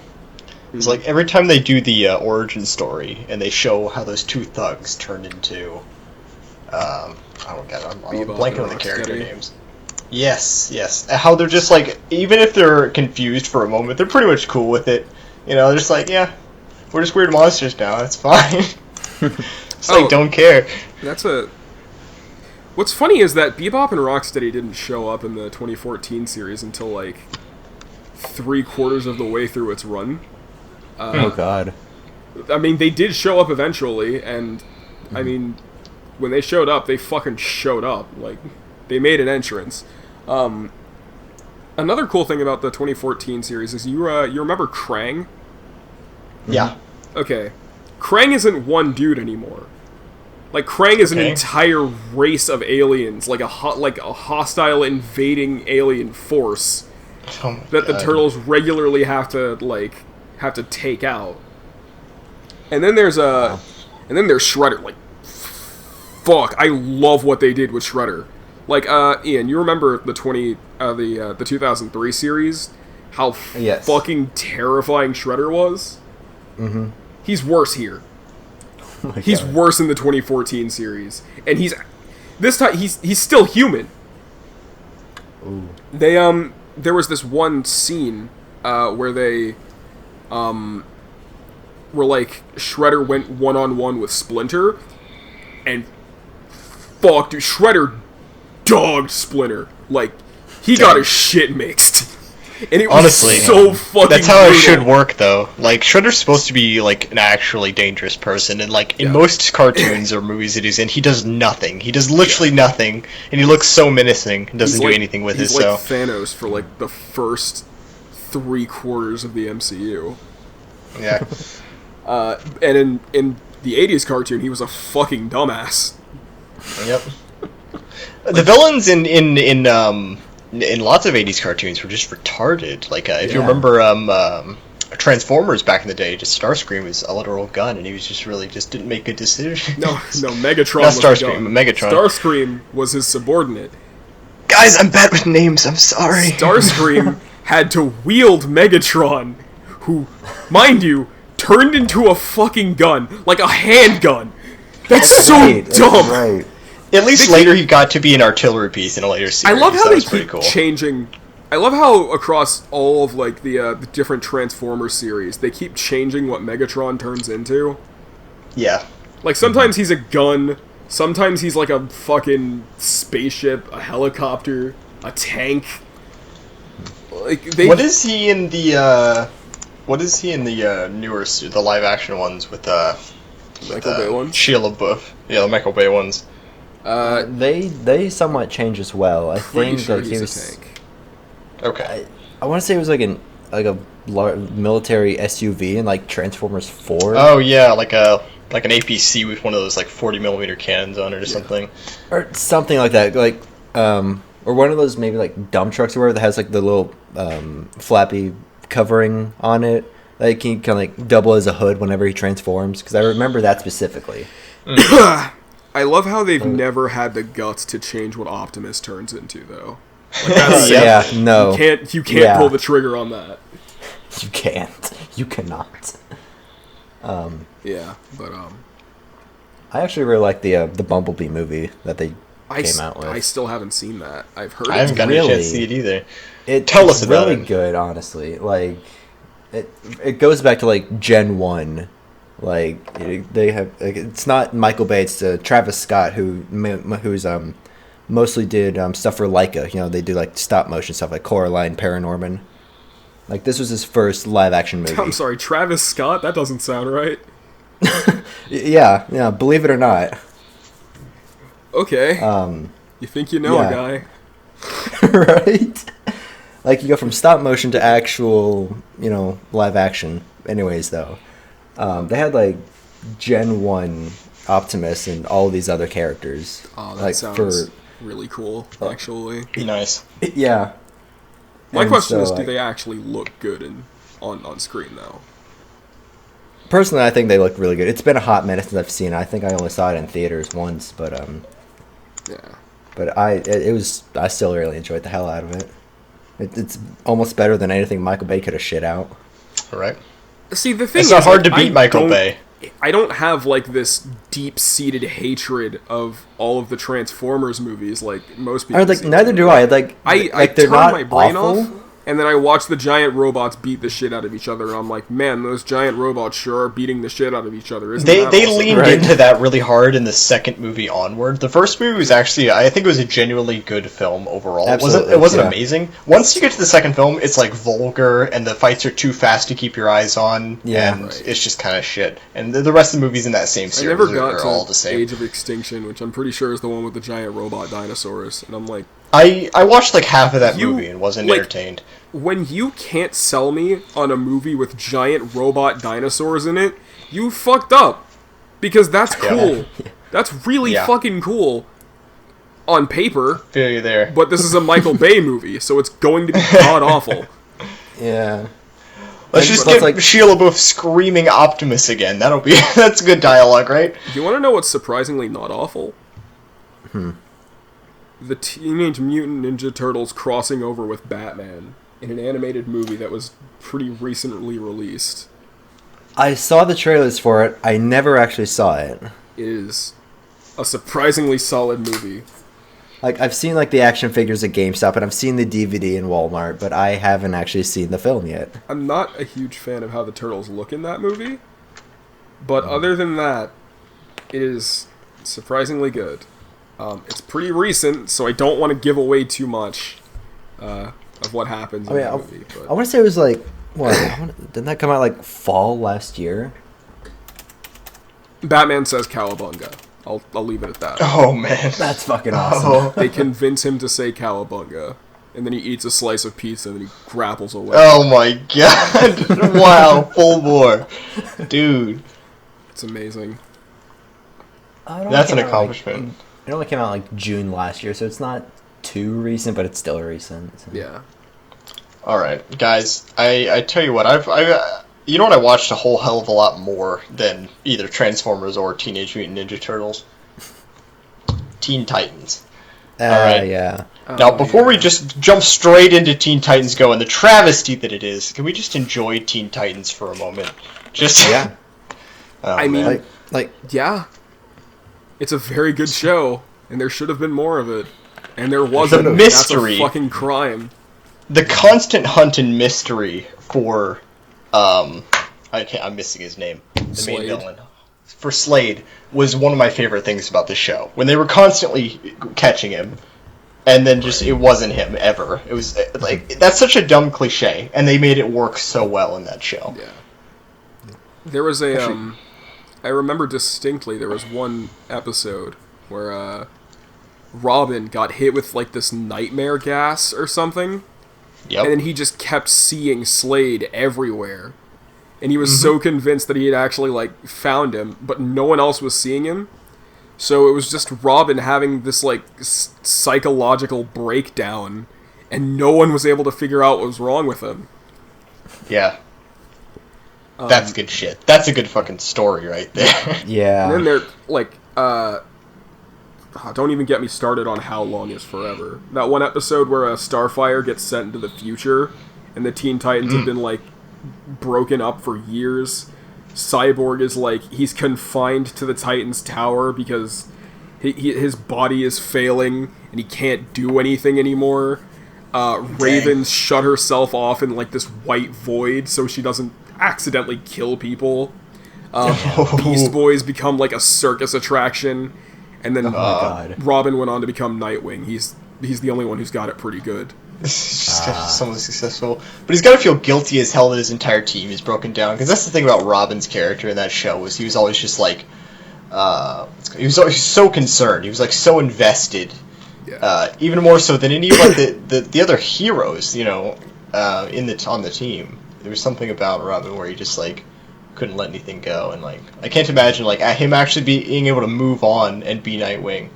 It's like every time they do the origin story and they show how those 2 thugs turn into I'm blanking on the character names. Yes. How they're just like, even if they're confused for a moment, they're pretty much cool with it. You know, they're just like, yeah, we're just weird monsters now, that's fine. It's like, don't care. What's funny is that Bebop and Rocksteady didn't show up in the 2014 series until like 3/4 of the way through its run. Oh god. I mean, they did show up eventually, and I mean, when they showed up, they fucking showed up. Like, they made an entrance. Another cool thing about the 2014 series is you remember Krang? Yeah. Okay. Krang isn't one dude anymore. Like, Krang is an entire race of aliens, like a hostile invading alien force that the turtles regularly have to take out. And then there's Shredder. Like, fuck, I love what they did with Shredder. Like, Ian, you remember the 2003 series? How fucking terrifying Shredder was? Mm-hmm. He's worse here. Oh he's worse in the 2014 series, and this time he's still human. Ooh. There was this one scene where they where like Shredder went 1-on-1 with Splinter, and fuck, dude, Shredder dogged Splinter. Like, he got his shit mixed. And it was so fucking that's how brutal. it should work, though. Like, Shredder's supposed to be, like, an actually dangerous person, and, like, in most cartoons or movies that he's in, he does nothing. He does literally nothing, and he looks so menacing and doesn't do anything with it, He's like Thanos for, like, the first 3/4 of the MCU. Yeah. And in the 80s cartoon, he was a fucking dumbass. Yep. The villains in lots of 80s cartoons were just retarded. Like, if you remember Transformers back in the day, just Starscream was a literal gun, and he was just didn't make good decisions. No, Megatron Not was Starscream, Megatron. Starscream was his subordinate. Guys, I'm bad with names, I'm sorry. Starscream had to wield Megatron, who, mind you, turned into a fucking gun, like a handgun. That's so dumb. Right. At least later he got to be an artillery piece in a later series. I love how that they was pretty keep cool. changing. I love how across all of like the different Transformers series, they keep changing what Megatron turns into. Yeah. Like sometimes he's a gun, sometimes he's like a fucking spaceship, a helicopter, a tank. Like What is he in the newer the live action ones with Michael Bay ones? Shia LaBeouf? Yeah, the Michael Bay ones. They somewhat change as well. I Pretty think sure like he he's was. a tank. I Okay. want to say it was like a military SUV in like Transformers 4. Oh yeah, like an APC with one of those like 40mm cannons on it or something. Or something like that. Like or one of those maybe like dump trucks or whatever that has like the little flappy covering on it. Like he can like double as a hood whenever he transforms. Because I remember that specifically. I love how they've never had the guts to change what Optimus turns into, though. Like that's, Yeah, no. You can't pull the trigger on that. You can't. You cannot. Yeah, but I actually really like the Bumblebee movie that they came out with. I still haven't seen that. I've heard I haven't gotten a chance to see it either. Tell us about it. It's really good, honestly. Like it goes back to like Gen 1. Like they have, like, it's not Michael Bay, it's Travis Scott who's mostly did stuff for Leica. You know, they do like stop motion stuff like Coraline, Paranorman. Like this was his first live action movie. I'm sorry, Travis Scott? That doesn't sound right. yeah, believe it or not. Okay. You think you know a guy. Right? Like you go from stop motion to actual, live action. Anyways, though. They had like Gen 1 Optimus and all these other characters. Oh, that sounds really cool, actually. Nice. Yeah. My question is, do they actually look good on screen, though? Personally, I think they look really good. It's been a hot minute since I've seen it. I think I only saw it in theaters once, but yeah. But I still really enjoyed the hell out of it. It's almost better than anything Michael Bay could have shit out. All right. See, the thing it's is, not hard to beat Michael Bay. I don't have like this deep-seated hatred of all of the Transformers movies like most people. Neither do I. I they're turn not my brain awful. off, and then I watch the giant robots beat the shit out of each other, and I'm like, man, those giant robots sure are beating the shit out of each other. They awesome? leaned into that really hard in the second movie onward. The first movie was actually, I think it was a genuinely good film overall. Absolutely, it wasn't amazing. Once you get to the second film, it's like vulgar, and the fights are too fast to keep your eyes on, it's just kind of shit. And the rest of the movies in that same series are all the same. Age of Extinction, which I'm pretty sure is the one with the giant robot dinosaurs, and I'm like, I watched like half of that movie and wasn't entertained. When you can't sell me on a movie with giant robot dinosaurs in it, you fucked up. Because that's cool. Yeah. That's really fucking cool on paper. Feel you there. But this is a Michael Bay movie, so it's going to be god-awful. Yeah. Let's just get Shia LaBeouf screaming Optimus again. That's good dialogue, right? Do you want to know what's surprisingly not awful? The Teenage Mutant Ninja Turtles crossing over with Batman in an animated movie that was pretty recently released. I saw the trailers for it. I never actually saw it. It is a surprisingly solid movie. Like, I've seen, like, the action figures at GameStop, and I've seen the DVD in Walmart, but I haven't actually seen the film yet. I'm not a huge fan of how the Turtles look in that movie, but other than that, it is surprisingly good. It's pretty recent, so I don't want to give away too much of what happens in the movie. But. I want to say it was like, didn't that come out like fall last year? Batman says cowabunga. I'll leave it at that. Oh man, that's fucking awesome. They convince him to say cowabunga. and then he eats a slice of pizza, and then he grapples away. Oh my god! Wow, full bore, dude. It's amazing. That's an accomplishment. It only came out like June last year, so it's not too recent, but it's still recent. So. Yeah. All right, guys. I tell you what, you know what? I watched a whole hell of a lot more than either Transformers or Teenage Mutant Ninja Turtles. Teen Titans. All right. Yeah. Now, before we just jump straight into Teen Titans Go and the travesty that it is, can we just enjoy Teen Titans for a moment? Just yeah. Oh, I mean, man. like yeah. It's a very good show, and there should have been more of it. And there wasn't. The mystery. That's a fucking crime. The constant hunt and mystery for, I'm missing his name. The main villain. For Slade was one of my favorite things about the show. When they were constantly catching him, and then just, it wasn't him, ever. It was, like, that's such a dumb cliche, and they made it work so well in that show. Yeah. There was I remember distinctly there was one episode where, Robin got hit with, like, this nightmare gas or something. Yep. And then he just kept seeing Slade everywhere. And he was so convinced that he had actually, like, found him, but no one else was seeing him. So it was just Robin having this, like, psychological breakdown, and no one was able to figure out what was wrong with him. Yeah. That's good shit. That's a good fucking story right there. Yeah. And then they're, like, don't even get me started on How Long Is Forever. That one episode where Starfire gets sent into the future, and the Teen Titans have been, like, broken up for years. Cyborg is, like, he's confined to the Titans Tower because his body is failing, and he can't do anything anymore. Raven shut herself off in, like, this white void so she doesn't accidentally kill people. Beast Boys become, like, a circus attraction. And then Robin went on to become Nightwing. He's the only one who's got it pretty good. Somewhat successful. But he's got to feel guilty as hell that his entire team is broken down. Because that's the thing about Robin's character in that show, was he was always just like... he was always so concerned. He was like so invested. Yeah. Even more so than any of like, the other heroes, you know, on the team. There was something about Robin where he just like... couldn't let anything go, and like I can't imagine like him actually being able to move on and be Nightwing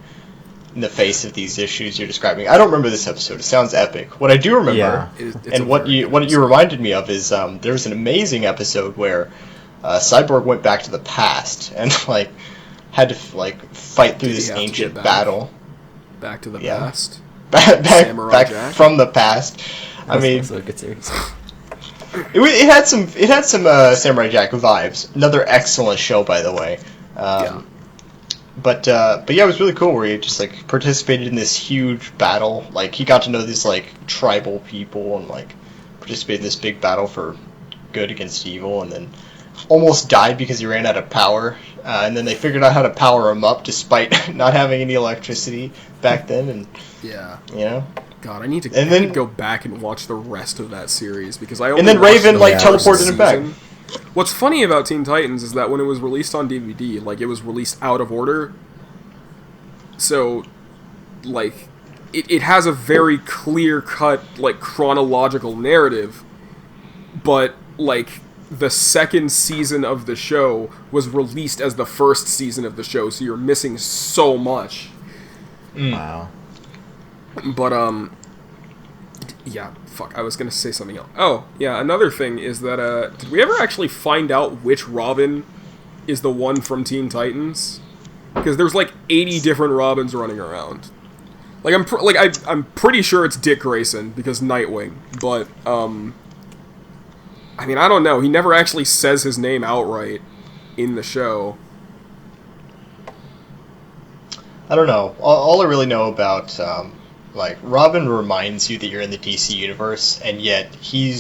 in the face of these issues you're describing. I don't remember this episode. It sounds epic. What I do remember, and what you reminded me of is there was an amazing episode where Cyborg went back to the past and like had to like fight through this ancient battle. Back to the past. back from the past. I mean, that's a good series. It had some Samurai Jack vibes. Another excellent show, by the way. But yeah, it was really cool where he just like participated in this huge battle. Like he got to know these like tribal people and like participated in this big battle for good against evil, and then almost died because he ran out of power. And then they figured out how to power him up despite not having any electricity back then. And yeah, you know. God, I need to go back and watch the rest of that series because I only and then Raven like teleported him back. What's funny about Teen Titans is that when it was released on DVD, like it was released out of order. So, like, it has a very clear-cut, like, chronological narrative, but like the second season of the show was released as the first season of the show, so you're missing so much. Wow. But, yeah, fuck, I was gonna say something else. Oh, yeah, another thing is that, did we ever actually find out which Robin is the one from Teen Titans? Because there's, like, 80 different Robins running around. Like, I'm pretty sure it's Dick Grayson, because Nightwing, but, I mean, I don't know, he never actually says his name outright in the show. I don't know. All I really know about, like, Robin reminds you that you're in the DC universe, and yet he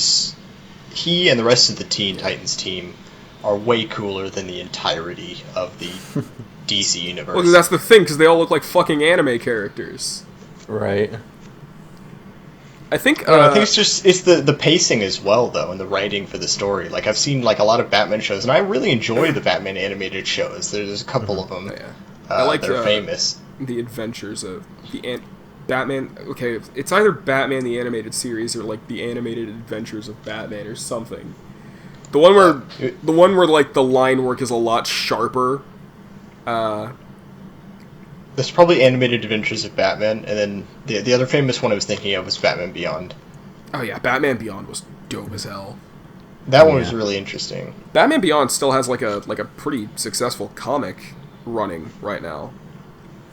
and the rest of the Teen Titans team are way cooler than the entirety of the DC universe. Well, that's the thing, because they all look like fucking anime characters. Right. I think it's the pacing as well, though, and the writing for the story. Like, I've seen, like, a lot of Batman shows, and I really enjoy the Batman animated shows. There's a couple of them I like that are famous. The Adventures of Batman. Okay, it's either Batman the Animated Series or like the Animated Adventures of Batman or something. The one where like the line work is a lot sharper. There's probably Animated Adventures of Batman, and then the other famous one I was thinking of was Batman Beyond. Oh yeah, Batman Beyond was dope as hell. That one was really interesting. Batman Beyond still has like a pretty successful comic running right now.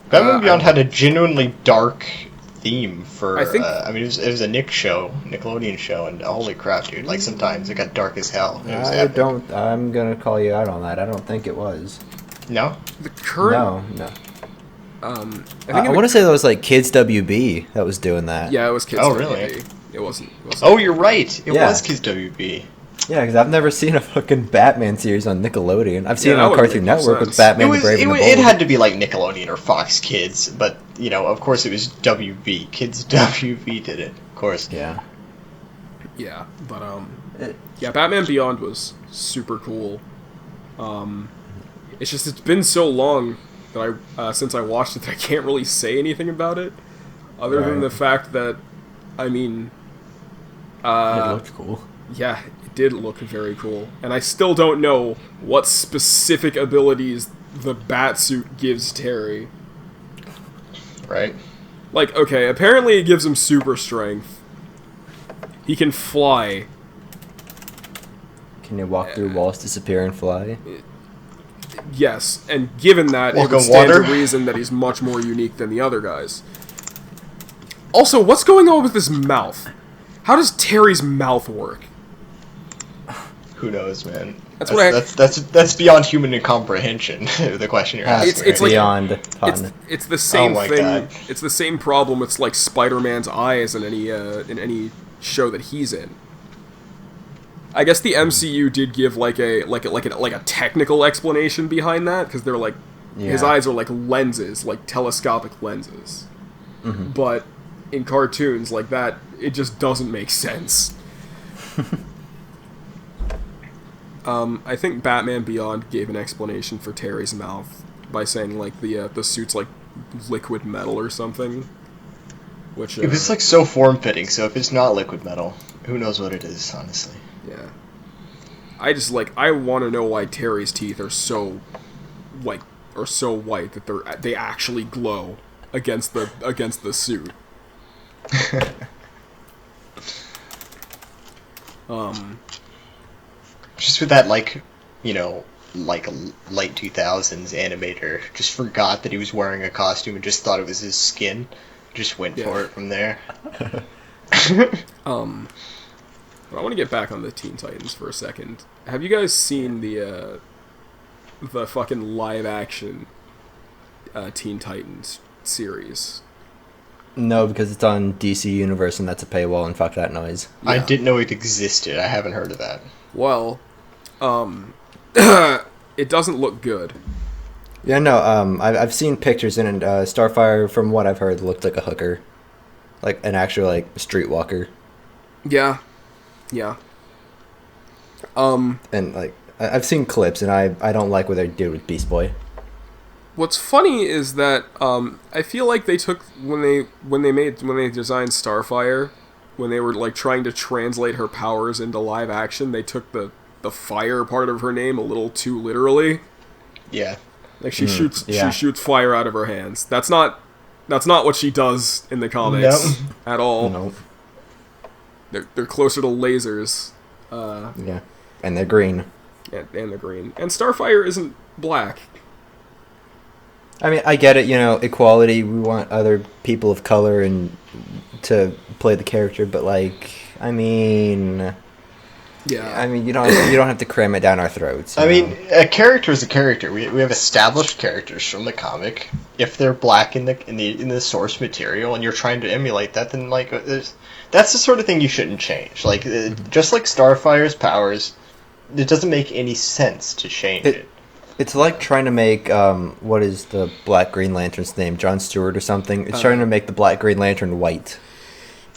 Batman Beyond had a genuinely dark theme for. I think. It was a Nickelodeon show, and holy crap, dude! Like sometimes it got dark as hell. I'm gonna call you out on that. I don't think it was. No. The current. No. I want to say that was like Kids WB that was doing that. Yeah, it was Kids. Oh, WB. really? It wasn't. Oh, you're right. It was Kids WB. Yeah, because I've never seen a fucking Batman series on Nickelodeon. I've seen it on would Cartoon make Network sense. with Batman the Brave and the Bold. It had to be like Nickelodeon or Fox Kids, but of course it was WB. Kids WB did it, of course. Yeah. Yeah, but Batman Beyond was super cool. It's been so long that since I watched it that I can't really say anything about it, other than the fact that, it looked cool. Yeah, it did look very cool, and I still don't know what specific abilities the Batsuit gives Terry. Right. Like, okay, apparently it gives him super strength. He can fly. Can you walk through walls, disappear, and fly? Yes, and given that, it would stand to reason that he's much more unique than the other guys. Also, what's going on with his mouth? How does Terry's mouth work? Who knows, man? That's beyond human comprehension. The question you're asking. It's like beyond pun. It's the same thing. God. It's the same problem. It's like Spider-Man's eyes in any show that he's in. I guess the MCU did give like a technical explanation behind that, because they're like his eyes are like lenses, like telescopic lenses. Mm-hmm. But in cartoons like that, it just doesn't make sense. I think Batman Beyond gave an explanation for Terry's mouth by saying like the suit's like liquid metal or something. Which it was like so form fitting. So if it's not liquid metal, who knows what it is? Honestly. Yeah. I want to know why Terry's teeth are so white that they actually glow against the suit. Just with that, like late 2000s animator just forgot that he was wearing a costume and just thought it was his skin. Just went for it from there. But I want to get back on the Teen Titans for a second. Have you guys seen the fucking live action Teen Titans series? No, because it's on DC Universe and that's a paywall, and fuck that noise. Yeah. I didn't know it existed. I haven't heard of that. Well, it doesn't look good. Yeah, no, I've seen pictures in it. Starfire, from what I've heard, looked like a hooker. Like an actual, like, streetwalker. Yeah. And, like, I've seen clips, and I don't like what they did with Beast Boy. What's funny is that I feel like they took when they designed Starfire, when they were like trying to translate her powers into live action, they took the fire part of her name a little too literally. Yeah. Like she shoots fire out of her hands. That's not what she does in the comics at all. No. They're closer to lasers. Yeah. And they're green. And they're green. And Starfire isn't black. I mean, I get it, equality, we want other people of color and to play the character, but like, you don't have to cram it down our throats. I mean, a character is a character. We have established characters from the comic. If they're black in the source material and you're trying to emulate that, then like that's the sort of thing you shouldn't change. Like just like Starfire's powers, it doesn't make any sense to change it. It's like trying to make, what is the Black Green Lantern's name? John Stewart or something? It's trying to make the Black Green Lantern white.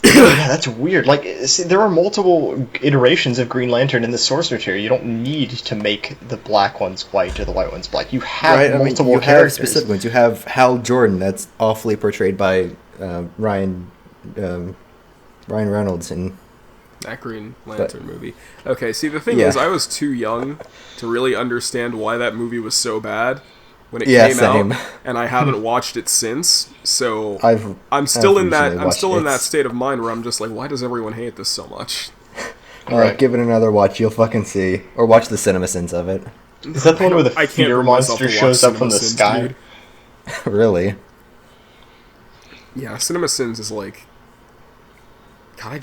Yeah, that's weird. Like, see, there are multiple iterations of Green Lantern in the source material. You don't need to make the black ones white or the white ones black. You have multiple characters. Have specific ones. You have Hal Jordan, that's awfully portrayed by Ryan Reynolds in that Green Lantern movie. Okay, see, the thing is, I was too young to really understand why that movie was so bad when it came same. out, and I haven't watched it since. So I'm still in that state of mind where I'm just like, why does everyone hate this so much? Right. Give it another watch, you'll fucking see. Or watch the CinemaSins of it. Is that the one where the fear monster shows up from the sky? Dude. Really? Yeah, CinemaSins is like, God, I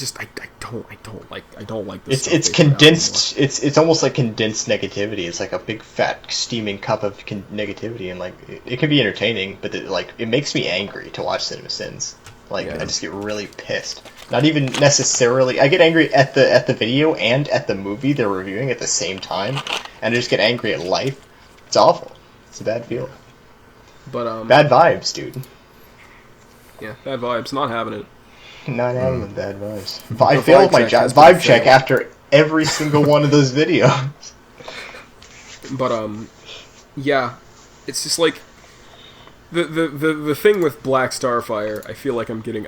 don't like this. It's condensed. It's almost like condensed negativity. It's like a big fat steaming cup of negativity, and like it can be entertaining, but it makes me angry to watch CinemaSins. I just get really pissed. Not even necessarily. I get angry at the video and at the movie they're reviewing at the same time, and I just get angry at life. It's awful. It's a bad feeling. But bad vibes, dude. Yeah, bad vibes. Not having it. Not having the bad vibes. I failed my vibe check after every single one of those videos. But yeah, it's just like the thing with Black Starfire. I feel like I'm getting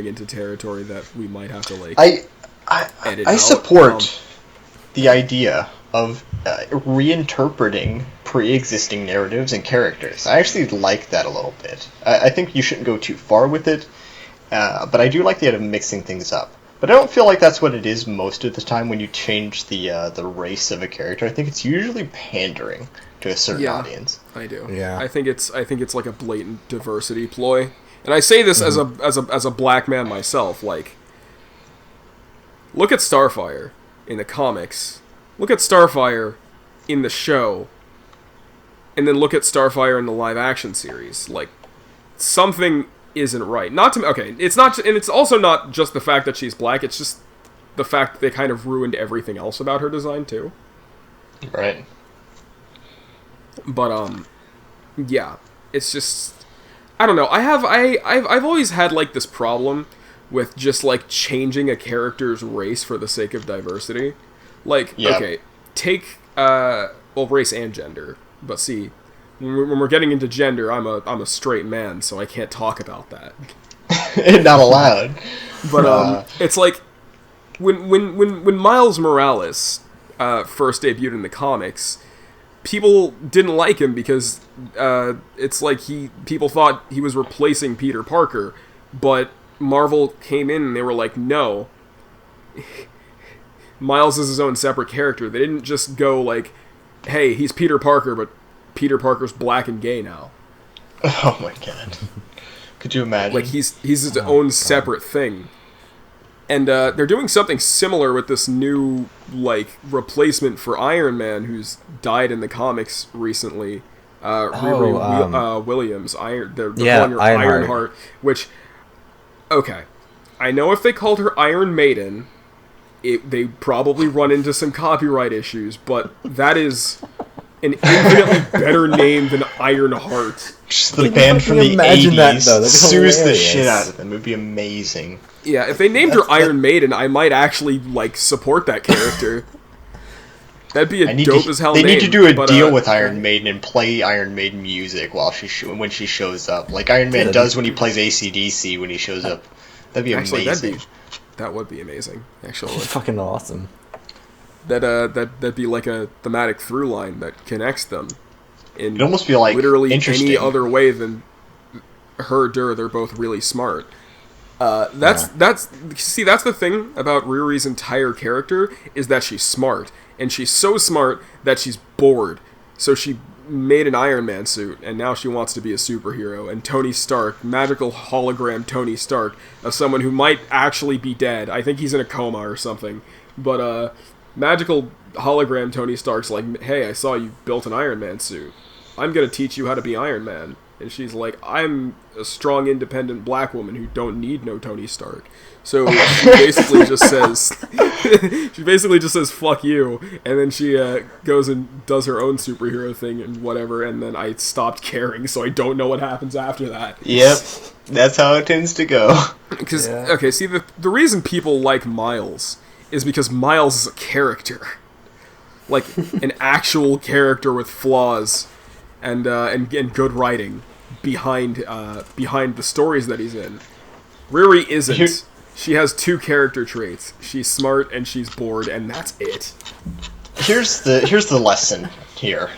into territory that we might have to edit I out. support the idea of reinterpreting pre-existing narratives and characters. I actually like that a little bit. I think you shouldn't go too far with it. But I do like the idea of mixing things up. But I don't feel like that's what it is most of the time when you change the race of a character. I think it's usually pandering to a certain audience. I do. Yeah. I think it's like a blatant diversity ploy. And I say this as a black man myself. Like, look at Starfire in the comics. Look at Starfire in the show. And then look at Starfire in the live action series. Like, something isn't right. It's not, and it's also not just the fact that she's black, it's just the fact that they kind of ruined everything else about her design too. Right. But yeah, it's just, I don't know. I've always had like this problem with just like changing a character's race for the sake of diversity. Like, okay, take race and gender, but see, when we're getting into gender, I'm a straight man, so I can't talk about that. Not allowed. But it's like when Miles Morales first debuted in the comics, people didn't like him because it's like people thought he was replacing Peter Parker, but Marvel came in and they were like, no, Miles is his own separate character. They didn't just go like, hey, he's Peter Parker, but Peter Parker's black and gay now. Oh my god. Could you imagine? Like, he's his own separate thing. And they're doing something similar with this new, like, replacement for Iron Man, who's died in the comics recently. Williams. Ironheart. Which, okay. I know if they called her Iron Maiden, they probably run into some copyright issues, but that is an infinitely better name than Ironheart. Just the band from the 80s sues the shit out of them. It would be amazing. Yeah, if they named her Iron Maiden, I might actually, like, support that character. That'd be a dope as hell name. They need to do a deal with Iron Maiden and play Iron Maiden music when she shows up. Like Iron Man does when he plays AC/DC when he shows up. That'd be amazing. That would be amazing, actually. Fucking awesome. That'd be like a thematic through line that connects them in It'd almost be like literally any other way than they're both really smart. That's the thing about Riri's entire character is that she's smart, and she's so smart that she's bored. So she made an Iron Man suit, and now she wants to be a superhero. And Tony Stark, magical hologram Tony Stark, of someone who might actually be dead. I think he's in a coma or something, but magical hologram Tony Stark's like, hey, I saw you built an Iron Man suit. I'm gonna teach you how to be Iron Man. And she's like, I'm a strong, independent black woman who don't need no Tony Stark. So she basically just says, fuck you. And then she goes and does her own superhero thing and whatever. And then I stopped caring, so I don't know what happens after that. Yep, that's how it tends to go. Because, okay, see, the reason people like Miles is because Miles is a character. Like, an actual character with flaws and good writing. behind the stories that he's in. Riri isn't. She has 2 character traits. She's smart and she's bored, and that's it. Here's the lesson here.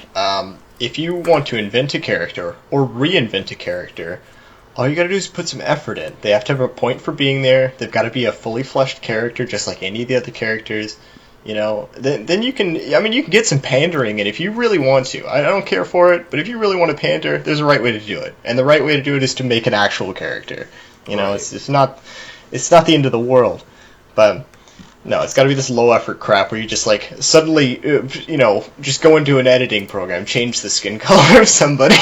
If you want to invent a character or reinvent a character, all you gotta do is put some effort in. They have to have a point for being there. They've got to be a fully fleshed character, just like any of the other characters. You know, then you can. I mean, you can get some pandering, and if you really want to, I don't care for it. But if you really want to pander, there's a right way to do it, and the right way to do it is to make an actual character. You know, it's not the end of the world, but no, it's got to be this low effort crap where you just like suddenly, just go into an editing program, change the skin color of somebody,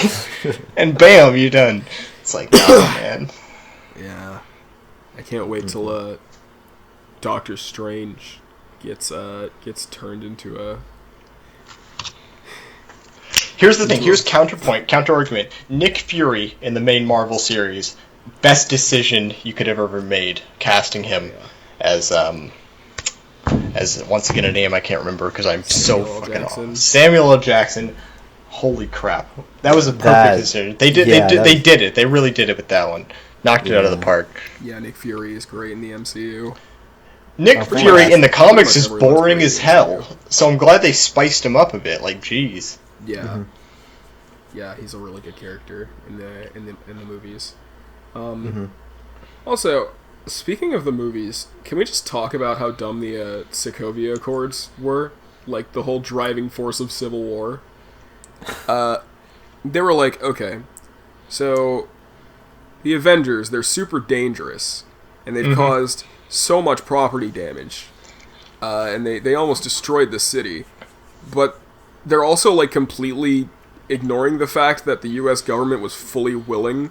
and bam, you're done. It's like, oh man. Yeah, I can't wait till Doctor Strange gets turned into a. Here's the thing. Here's counter argument. Nick Fury in the main Marvel series, best decision you could have ever made, casting him as once again a name I can't remember because I'm so fucking off. Samuel L. Jackson. Holy crap, that was a perfect decision. They did it. They really did it with that one. Knocked it out of the park. Yeah, Nick Fury is great in the MCU. Nick Fury in the comics is boring as hell, so I'm glad they spiced him up a bit. Like, jeez. Yeah. Yeah, he's a really good character in the movies. Also, speaking of the movies, can we just talk about how dumb the Sokovia Accords were? Like, the whole driving force of Civil War. They were like, okay, so the Avengers, they're super dangerous, and they've caused so much property damage, and they almost destroyed the city, but they're also like completely ignoring the fact that the US government was fully willing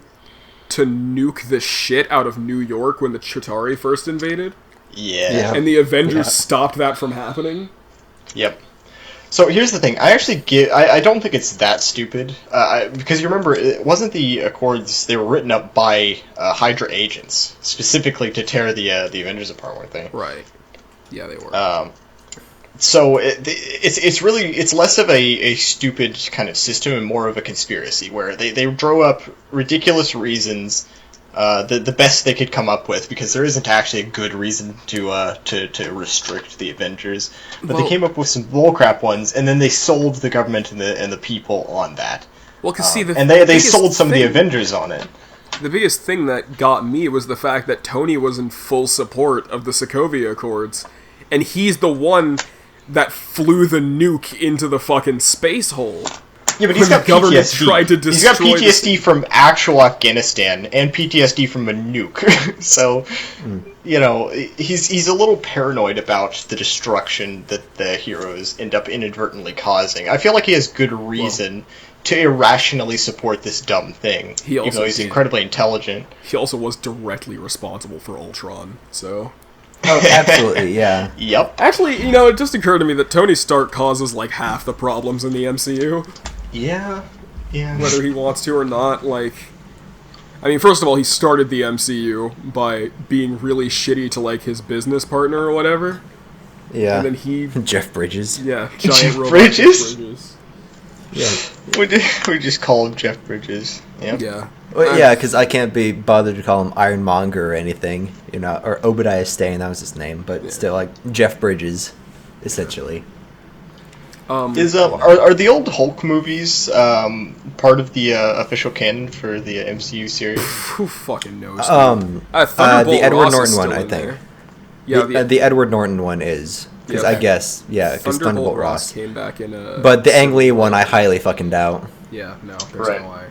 to nuke the shit out of New York when the Chitauri first invaded. Yeah. And the Avengers stopped that from happening. Yep. So here's the thing. I don't think it's that stupid. Because you remember, it wasn't the Accords, they were written up by Hydra agents, specifically to tear the Avengers apart, weren't they? Right. Yeah, they were. So it's less of a stupid kind of system and more of a conspiracy where they draw up ridiculous reasons, the best they could come up with, because there isn't actually a good reason to restrict the Avengers, but they came up with some bullcrap ones, and then they sold the government and the people on that. Well, because they sold some of the Avengers on it. The biggest thing that got me was the fact that Tony was in full support of the Sokovia Accords, and he's the one that flew the nuke into the fucking space hole. Yeah, but he's got PTSD. Tried to destroy he's got PTSD from actual Afghanistan and PTSD from a nuke. So, he's a little paranoid about the destruction that the heroes end up inadvertently causing. I feel like he has good reason to irrationally support this dumb thing, even though he's incredibly intelligent. He also was directly responsible for Ultron, so... Oh, absolutely, yeah. Yep. Actually, it just occurred to me that Tony Stark causes, like, half the problems in the MCU. Yeah. Whether he wants to or not, like... I mean, first of all, he started the MCU by being really shitty to, like, his business partner or whatever. Yeah. And then he... Jeff Bridges. Yeah, giant Jeff robot Bridges? Jeff Bridges. Yeah. We just call him Jeff Bridges. Yep. Yeah. Well, yeah, because I can't be bothered to call him Ironmonger or anything, or Obadiah Stane, that was his name, but still, like, Jeff Bridges, essentially. Are the old Hulk movies part of the official canon for the MCU series? Who fucking knows? The Edward Ross Norton one, I think. Yeah, the Edward Norton one is. Because I guess, because Thunderbolt Ross came back in a... But the Ang Lee one, I highly fucking doubt. Yeah, no, there's no way.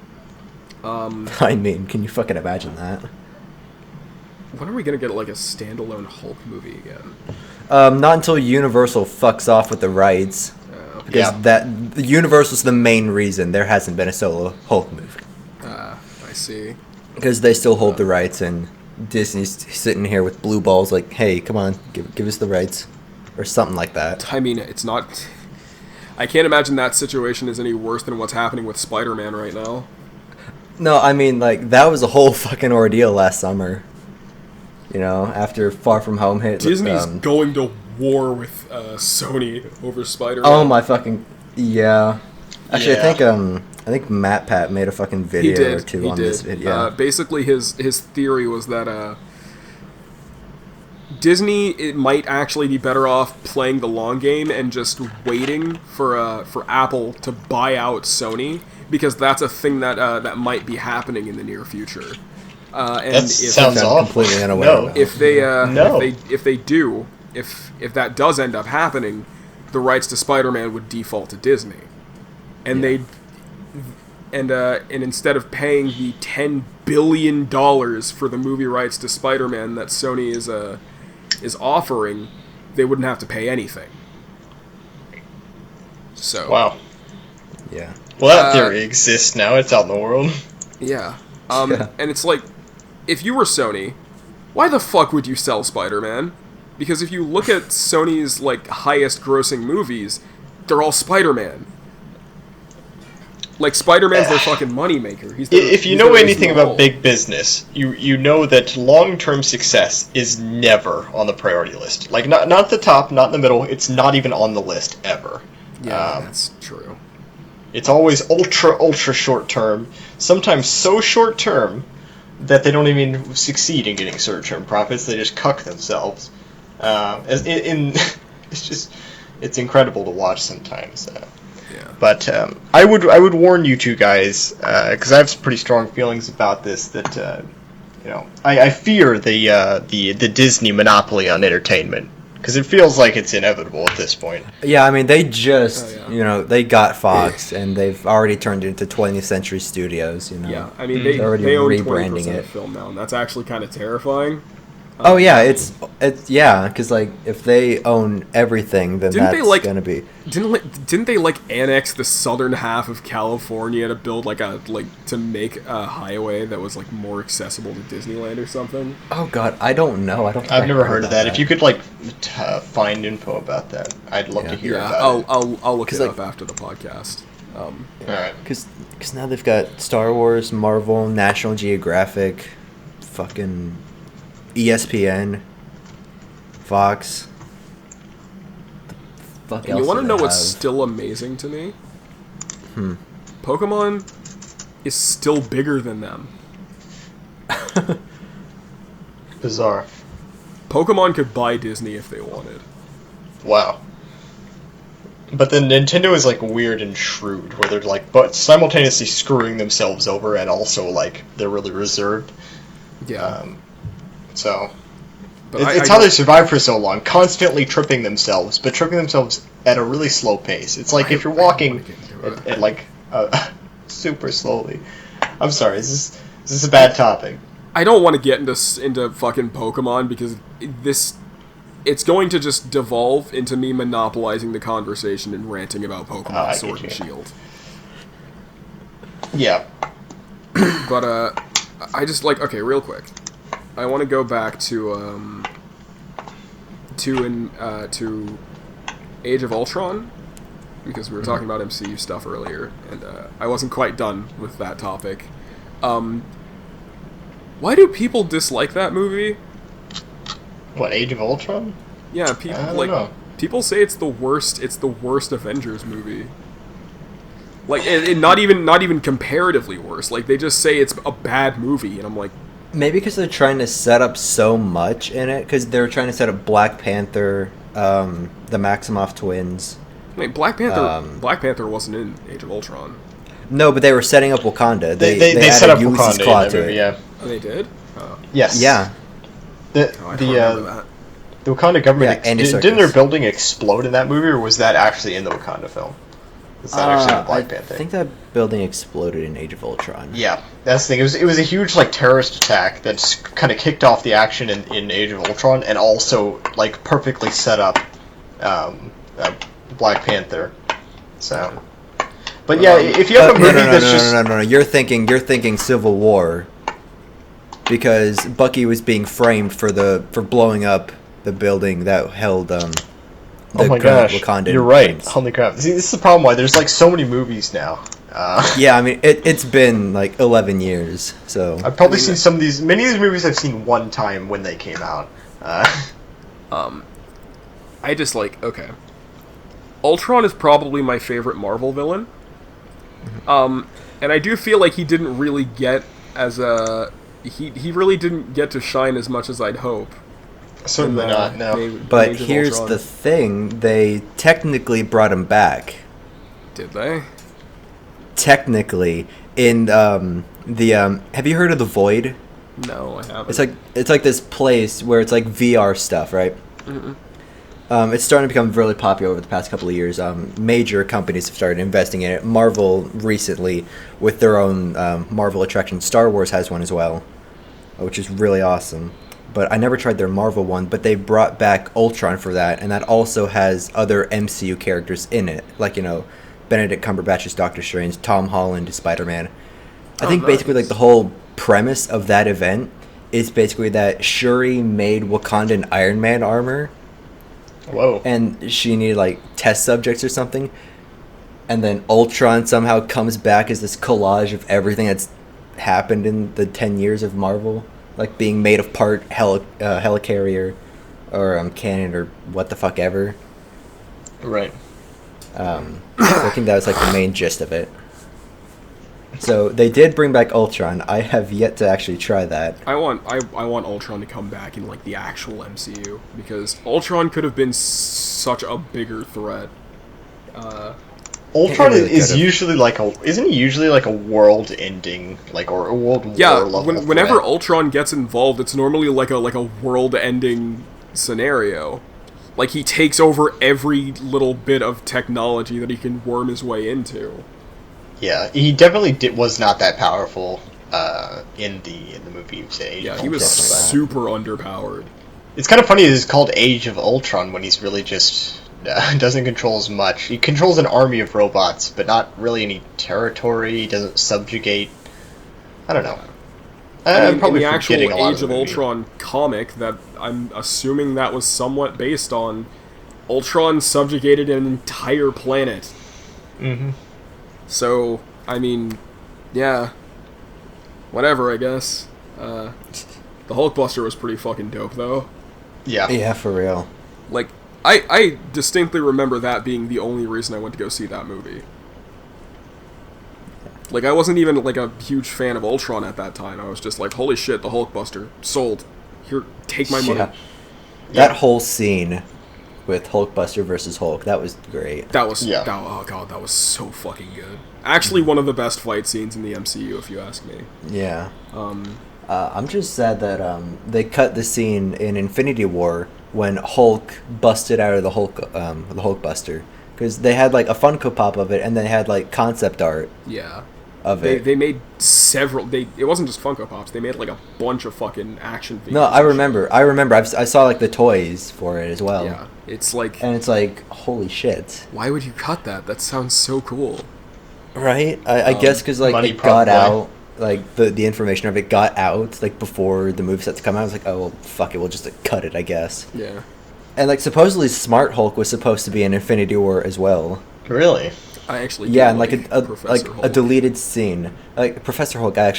I mean, can you fucking imagine that? When are we gonna get, like, a standalone Hulk movie again? Not until Universal fucks off with the rights. Because Universal's the main reason there hasn't been a solo Hulk movie. I see. Because they still hold the rights, and Disney's sitting here with blue balls like, hey, come on, give us the rights. Or something like that. I mean, it's not... I can't imagine that situation is any worse than what's happening with Spider-Man right now. No, I mean, like, that was a whole fucking ordeal last summer. After Far From Home hit. Disney's going to war with Sony over Spider-Man. Oh my fucking... Yeah. Actually, I think I think MatPat made a fucking He video did. or two He on did. this video. Basically, his theory was that Disney it might actually be better off playing the long game and just waiting for Apple to buy out Sony, because that's a thing that might be happening in the near future. And That sounds awful. Completely unaware No. about. if they No. if that does end up happening, the rights to Spider-Man would default to Disney, and and instead of paying the $10 billion for the movie rights to Spider-Man that Sony is offering, they wouldn't have to pay anything. So Wow. Yeah. Well, that theory exists now. It's out in the world. yeah, Yeah. and it's like, if you were Sony, why the fuck would you sell Spider-Man? Because if you look at Sony's like highest grossing movies, they're all Spider-Man. Like, Spider-Man's their fucking moneymaker. If you know anything about big business, you know that long-term success is never on the priority list. Like, not at the top, not in the middle. It's not even on the list ever. Yeah, that's true. It's always ultra short-term. Sometimes so short-term that they don't even succeed in getting short-term profits. They just cuck themselves. It's incredible to watch sometimes. Yeah. But I would warn you two guys, because I have some pretty strong feelings about this. That I fear the Disney monopoly on entertainment, because it feels like it's inevitable at this point. Yeah, I mean, they just, Oh, yeah. they got Fox, and they've already turned it into 20th Century Studios, Yeah, I mean, They're already they own rebranding 20% it. of film now, and that's actually kind of terrifying. Oh, yeah, it's because, like, if they own everything, then Didn't that's they, like- going to be... Didn't they annex the southern half of California to build to make a highway that was more accessible to Disneyland or something? Oh, God, I don't know. I don't think I've I never heard heard of about that. If you could find info about that, I'd love to hear Yeah, about it. I'll look it 'Cause, up after the podcast. All right. Because now they've got Star Wars, Marvel, National Geographic, fucking ESPN, Fox. The fuck And you else want do to they know what's have? still amazing to me? Pokemon is still bigger than them. Bizarre. Pokemon could buy Disney if they wanted. Wow. But then Nintendo is weird and shrewd, where they're but simultaneously screwing themselves over, and also they're really reserved. Yeah. So But it's how they survive for so long, constantly tripping themselves, but tripping themselves at a really slow pace. It's like if you're walking at super slowly. I'm sorry, is this a bad topic? I don't want to get into fucking Pokemon, because it's going to just devolve into me monopolizing the conversation and ranting about Pokemon I Sword get and you. Shield. Yeah. But I just okay, real quick. I want to go back to Age of Ultron, because we were talking about MCU stuff earlier, and I wasn't quite done with that topic. Why do people dislike that movie? What, Age of Ultron? Yeah, I don't know. people say it's the worst. It's the worst Avengers movie. Not even comparatively worse. They just say it's a bad movie, and I'm like, Maybe because they're trying to set up so much in it, because they're trying to set up Black Panther, the Maximoff twins. Black Panther wasn't in Age of Ultron. No, but they were setting up Wakanda. They set up Wakanda in that movie, yeah. Oh, they did? Oh. Yes. Yeah. I don't remember that. The Wakanda government, Yeah, Andy didn't their Serkis. building explode in that movie, or was that actually in the Wakanda film? Is that actually in Black Panther? I think that building exploded in Age of Ultron. Yeah, that's the thing. It was a huge terrorist attack that's kind of kicked off the action in Age of Ultron, and also perfectly set up Black Panther. So, but yeah, if you have a movie No. You're thinking Civil War, because Bucky was being framed for blowing up the building that held oh my gosh, Wakandan you're right. prince. Holy crap! See, this is the problem. Why there's so many movies now. Yeah, I mean it's been 11 years, so I've probably seen some of these. Many of these movies I've seen one time when they came out. I just okay. Ultron is probably my favorite Marvel villain, And I do feel like he didn't really get he really didn't get to shine as much as I'd hope. Certainly not, no. But here's the thing, they technically brought him back. Did they? Technically, in have you heard of the Void? No, I haven't. It's like this place where it's like VR stuff, right? Mm-mm. It's starting to become really popular over the past couple of years. Major companies have started investing in it. Marvel recently, with their own Marvel attraction. Star Wars has one as well, which is really awesome. But I never tried their Marvel one, but they brought back Ultron for that, and that also has other MCU characters in it. Like, Benedict Cumberbatch is Doctor Strange, Tom Holland is Spider-Man. I think basically like the whole premise of that event is basically that Shuri made Wakandan Iron Man armor. Whoa. And she needed like test subjects or something. And then Ultron somehow comes back as this collage of everything that's happened in the 10 years of Marvel. Like being made of part helicarrier or cannon or what the fuck ever. Right. I think that was like the main gist of it. So they did bring back Ultron. I have yet to actually try that. I want Ultron to come back in like the actual MCU because Ultron could have been such a bigger threat. Ultron is usually isn't he usually like a world-ending or a world war level whenever threat? Ultron gets involved, it's normally like a world-ending scenario. Like he takes over every little bit of technology that he can worm his way into. Yeah, he definitely was not that powerful in the movie. Yeah, he was super underpowered. It's kind of funny that it's called Age of Ultron when he's really just doesn't control as much. He controls an army of robots, but not really any territory. He doesn't subjugate. I don't know. I'm probably in the actual forgetting a lot Age of Ultron comic that I'm assuming that was somewhat based on, Ultron subjugated an entire planet. Mm-hmm. So, yeah. Whatever, I guess. The Hulkbuster was pretty fucking dope, though. Yeah. Yeah, for real. Like, I distinctly remember that being the only reason I went to go see that movie. Like, I wasn't even, like, a huge fan of Ultron at that time. I was just like, holy shit, the Hulkbuster. Sold. Here, take my money. Yeah. That whole scene with Hulkbuster versus Hulk, that was great. That was, oh god, that was so fucking good. Actually, one of the best fight scenes in the MCU, if you ask me. Yeah. I'm just sad that they cut the scene in Infinity War when Hulk busted out of the Hulkbuster. Because they had, like, a Funko Pop of it, and they had, like, concept art. Yeah. Of it. They made several. It wasn't just Funko Pops. They made like a bunch of fucking action figures. No, I remember. I saw like the toys for it as well. Yeah, it's like, and it's like, holy shit. Why would you cut that? That sounds so cool. Right? I guess because like it got out, like the information of it got out like before the movie set to come out. I was like, oh well, fuck it, we'll just cut it, I guess. Yeah. And like supposedly Smart Hulk was supposed to be in Infinity War as well. Really? I actually and like a deleted scene. Like Professor Hulk, I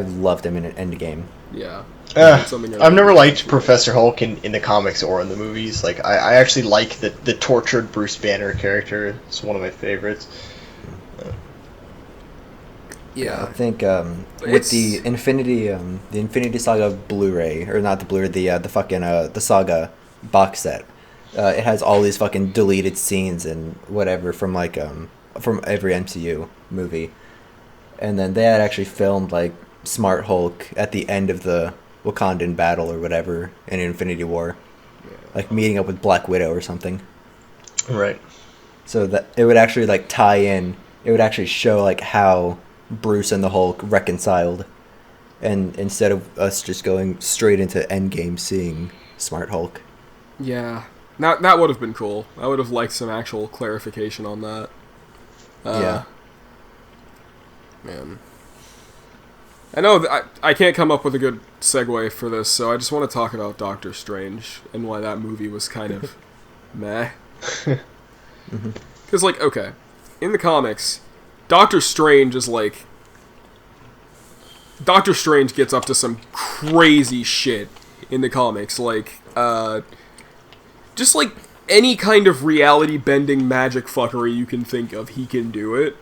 loved him in Endgame. Yeah. I've never liked Professor Hulk in the comics or in the movies. Like I actually like the tortured Bruce Banner character. It's one of my favorites. Yeah. I think with the Infinity Saga Blu-ray, or not the Blu-ray, the Saga box set. It has all these fucking deleted scenes and whatever from like from every MCU movie. And then they had actually filmed like Smart Hulk at the end of the Wakandan battle or whatever in Infinity War. Yeah. Like meeting up with Black Widow or something. Right. So that it would actually like tie in, it would actually show like how Bruce and the Hulk reconciled. And instead of us just going straight into Endgame seeing Smart Hulk. Yeah. That would have been cool. I would have liked some actual clarification on that. Yeah. Man. I know I can't come up with a good segue for this, so I just want to talk about Doctor Strange and why that movie was kind of meh. Because, like, okay, in the comics, Doctor Strange is like... Doctor Strange gets up to some crazy shit in the comics, like, just like any kind of reality-bending magic fuckery you can think of, he can do it.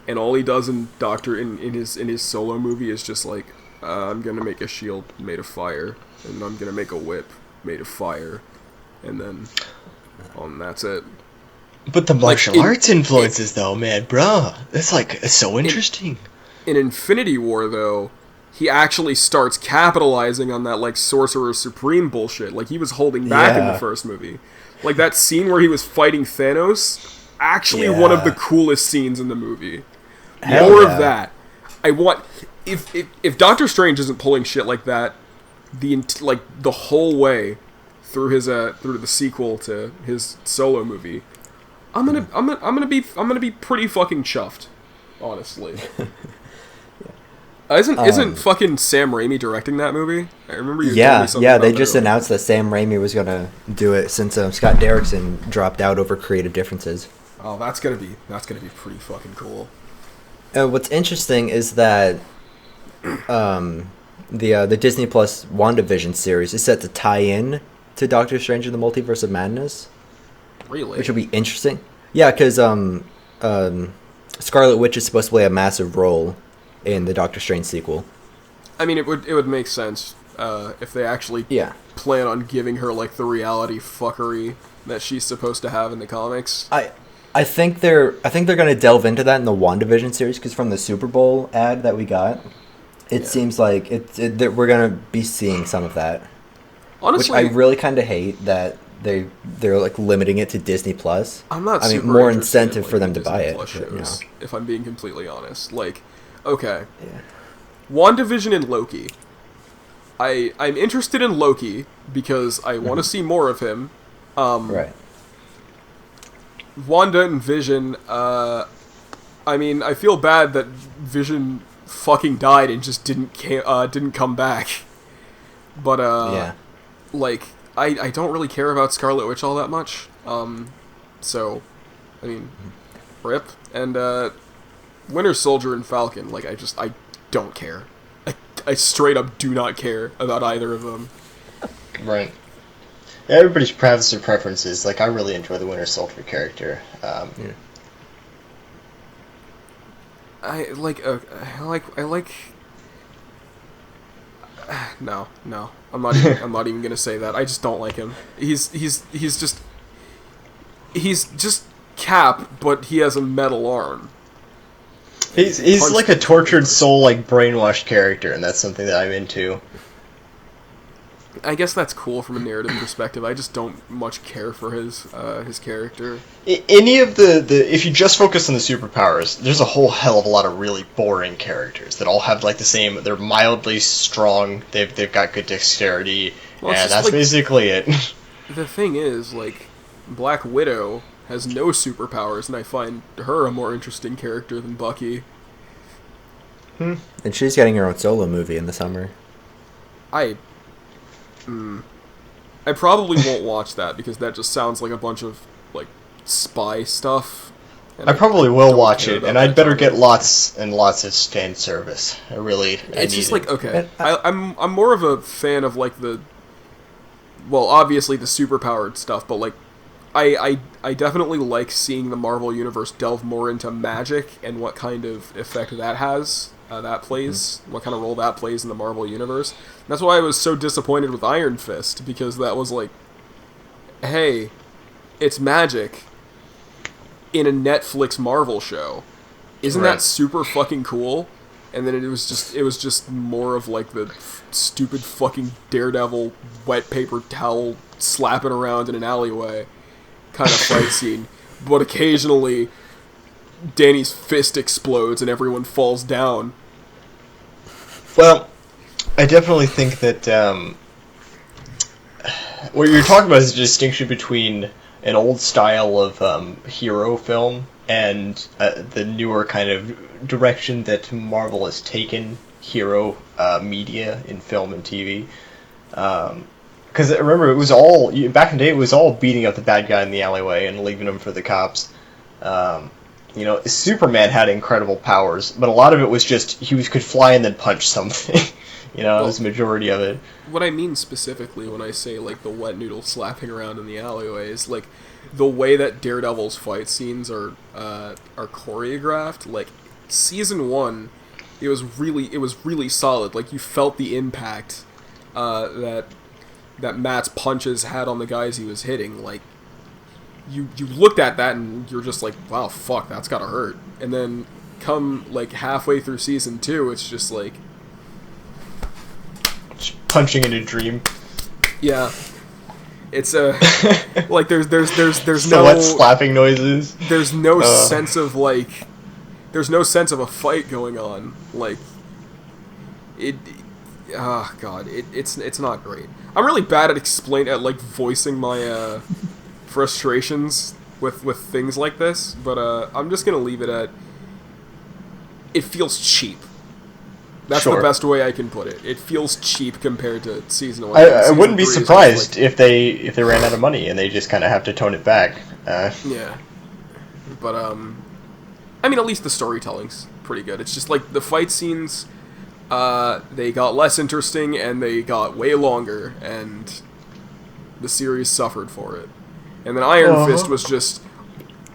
and all he does in his solo movie is just like, I'm gonna make a shield made of fire, and I'm gonna make a whip made of fire, and then that's it. But the martial arts influences, though, man, bruh, it's so interesting. In Infinity War, though, he actually starts capitalizing on that, like, Sorcerer Supreme bullshit. Like, he was holding back in the first movie. Like, that scene where he was fighting Thanos, actually one of the coolest scenes in the movie. More of that. I want... If Doctor Strange isn't pulling shit like that, the whole way through the sequel to his solo movie, I'm gonna be pretty fucking chuffed, honestly. Isn't fucking Sam Raimi directing that movie? I remember you. Told me something about they just announced that Sam Raimi was gonna do it since Scott Derrickson dropped out over creative differences. Oh, that's gonna be pretty fucking cool. What's interesting is that the Disney Plus WandaVision series is set to tie in to Doctor Strange and the Multiverse of Madness. Really? Which will be interesting. Yeah, because Scarlet Witch is supposed to play a massive role in the Doctor Strange sequel. I mean, it would make sense if they actually plan on giving her like the reality fuckery that she's supposed to have in the comics. I think they're going to delve into that in the WandaVision series, because from the Super Bowl ad that we got, it seems like that we're going to be seeing some of that. Honestly, which I really kind of hate that they're like limiting it to Disney Plus. I'm not. I mean, more incentive for them to buy it. Shows, if I'm being completely honest, like, okay, WandaVision and Loki. I'm interested in Loki because I want to see more of him. Right. Wanda and Vision. I mean, I feel bad that Vision fucking died and just didn't come back. But like, I don't really care about Scarlet Witch all that much. So, I mean, rip. And Winter Soldier and Falcon. Like, I don't care. I straight up do not care about either of them. Right. Everybody's has their preferences. Like, I really enjoy the Winter Soldier character. I like. No. I'm not even gonna say that. I just don't like him. He's just Cap, but he has a metal arm. He's like a tortured soul, like brainwashed character, and that's something that I'm into. I guess that's cool from a narrative perspective. I just don't much care for his character. Any of the if you just focus on the superpowers, there's a whole hell of a lot of really boring characters that all have like the same. They're mildly strong. They've got good dexterity, and that's like, basically it. The thing is, like, Black Widow has no superpowers, and I find her a more interesting character than Bucky. And she's getting her own solo movie in the summer. I probably won't watch that because that just sounds like a bunch of like spy stuff. I probably will watch it, and I'd better get lots and lots of fan service. It's just like, okay, I'm more of a fan of like obviously the superpowered stuff, but like I definitely like seeing the Marvel Universe delve more into magic and what kind of effect that has. That plays, what kind of role that plays in the Marvel Universe. And that's why I was so disappointed with Iron Fist, because that was like, hey, it's magic in a Netflix Marvel show. Isn't that super fucking cool? And then it was just more of like the stupid fucking Daredevil wet paper towel slapping around in an alleyway kind of fight scene. But occasionally Danny's fist explodes and everyone falls down. Well, I definitely think that what you're talking about is a distinction between an old style of hero film and the newer kind of direction that Marvel has taken hero media in film and TV. Because remember, it was all back in the day. It was all beating up the bad guy in the alleyway and leaving him for the cops. Superman had incredible powers, but a lot of it was just he could fly and then punch something. That was the majority of it. What I mean specifically when I say like the wet noodle slapping around in the alleyway is like the way that Daredevil's fight scenes are choreographed. Like, Season 1, it was really solid. Like, you felt the impact that Matt's punches had on the guys he was hitting. Like, you looked at that and you're just like, wow, fuck, that's gotta hurt. And then come, like, halfway through Season 2, it's just like... punching in a dream. Yeah. It's like, there's no... slapping noises. There's no sense of, like... There's no sense of a fight going on. Like, it's not great. I'm really bad at voicing my frustrations with things like this, but I'm just gonna leave it at it feels cheap. That's sure. The best way I can put it. It feels cheap compared to Season 1. I wouldn't be surprised if they ran out of money and they just kind of have to tone it back. Yeah, but I mean, at least the storytelling's pretty good. It's just like the fight scenes, they got less interesting and they got way longer, and the series suffered for it. And then Iron Fist was just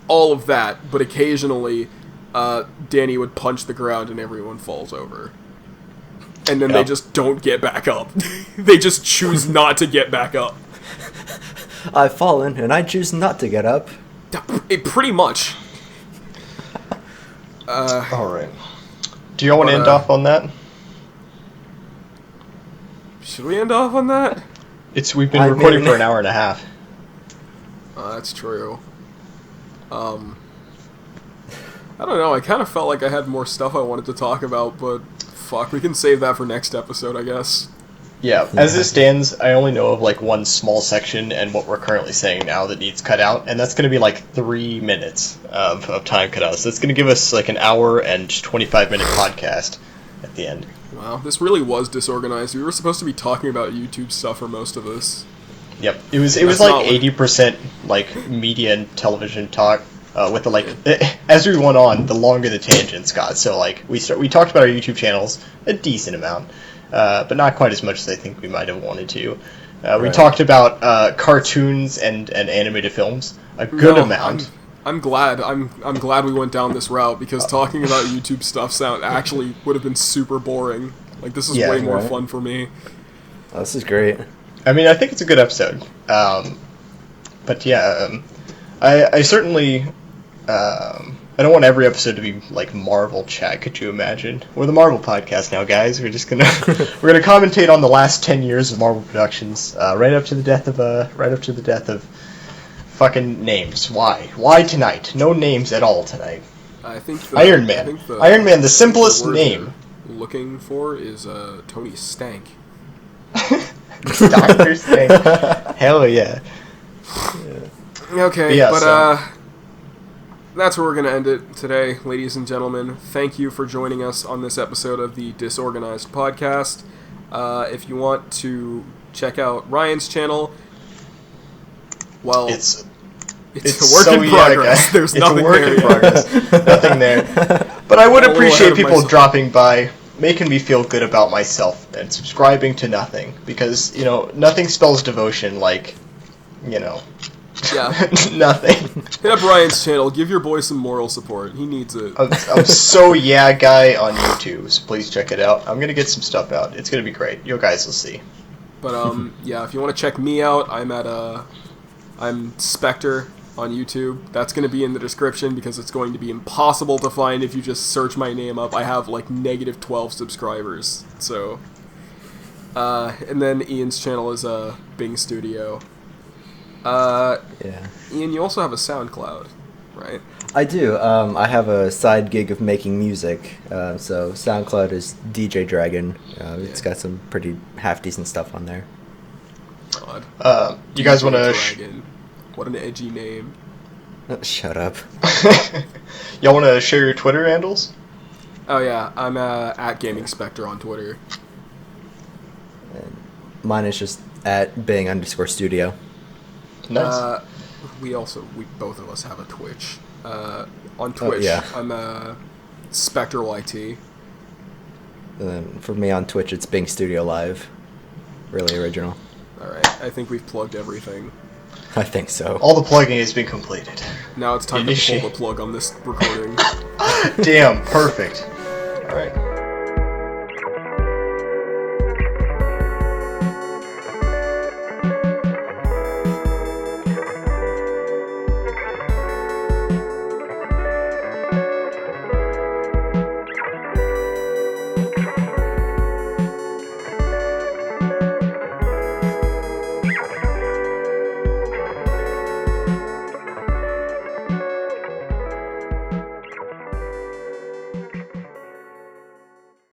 all of that, but occasionally Danny would punch the ground and everyone falls over. And then they just don't get back up. They just choose not to get back up. I've fallen and I choose not to get up. Pretty much. Alright. Do you want to end off on that? Should we end off on that? We've been recording for an hour and a half. That's true. I don't know, I kind of felt like I had more stuff I wanted to talk about, but fuck, we can save that for next episode, I guess. Yeah, as it stands, I only know of like one small section and what we're currently saying now that needs cut out, and that's going to be like 3 minutes of time cut out. So it's going to give us like an hour and 25-minute podcast at the end. Wow, this really was disorganized. We were supposed to be talking about YouTube stuff for most of this. Yep, it was like 80% like media and television talk. With the as we went on, the longer the tangents got. So like we talked about our YouTube channels a decent amount. But not quite as much as I think we might have wanted to. We talked about cartoons and animated films a good amount. I'm glad. I'm glad we went down this route, because talking about YouTube stuff actually would have been super boring. Like, this is way more fun for me. Oh, this is great. I mean, I think it's a good episode. But yeah, I certainly. I don't want every episode to be like Marvel chat. Could you imagine? We're the Marvel podcast now, guys. We're just gonna commentate on the last 10 years of Marvel productions, right up to the death of fucking names. Why tonight? No names at all tonight. I think Iron Man. Iron Man, the simplest name. Looking for is Tony Stank. Dr. Stank. Hell yeah. Okay, but that's where we're going to end it today, ladies and gentlemen. Thank you for joining us on this episode of the Disorganized Podcast. If you want to check out Ryan's channel, well, it's a work in progress. There's nothing there yet. Nothing there. But I would appreciate people dropping by, making me feel good about myself, and subscribing to nothing. Because, nothing spells devotion like, Yeah. Nothing. Hit up Ryan's channel. Give your boy some moral support. He needs it. I'm so guy on YouTube, so please check it out. I'm going to get some stuff out. It's going to be great. You guys will see. But, yeah, if you want to check me out, I'm Spekter on YouTube. That's going to be in the description, because it's going to be impossible to find if you just search my name up. I have, like, negative 12 subscribers, so... and then Ian's channel is, Bing Studio. Yeah. Ian, you also have a SoundCloud, right? I do. I have a side gig of making music. So SoundCloud is DJ Dragon. It's got some pretty half-decent stuff on there. God. You guys want to... What an edgy name. Shut up. Y'all want to share your Twitter handles? Oh, yeah. I'm at Gaming Spekter on Twitter. And mine is just at Bing_studio. Nice. We both of us have a Twitch. On Twitch, I'm Spekter YT. And then for me on Twitch, it's Bing Studio Live. Really original. Alright, I think we've plugged everything. I think so. All the plugging has been completed. Now it's time to pull the plug on this recording. Damn, perfect. All right.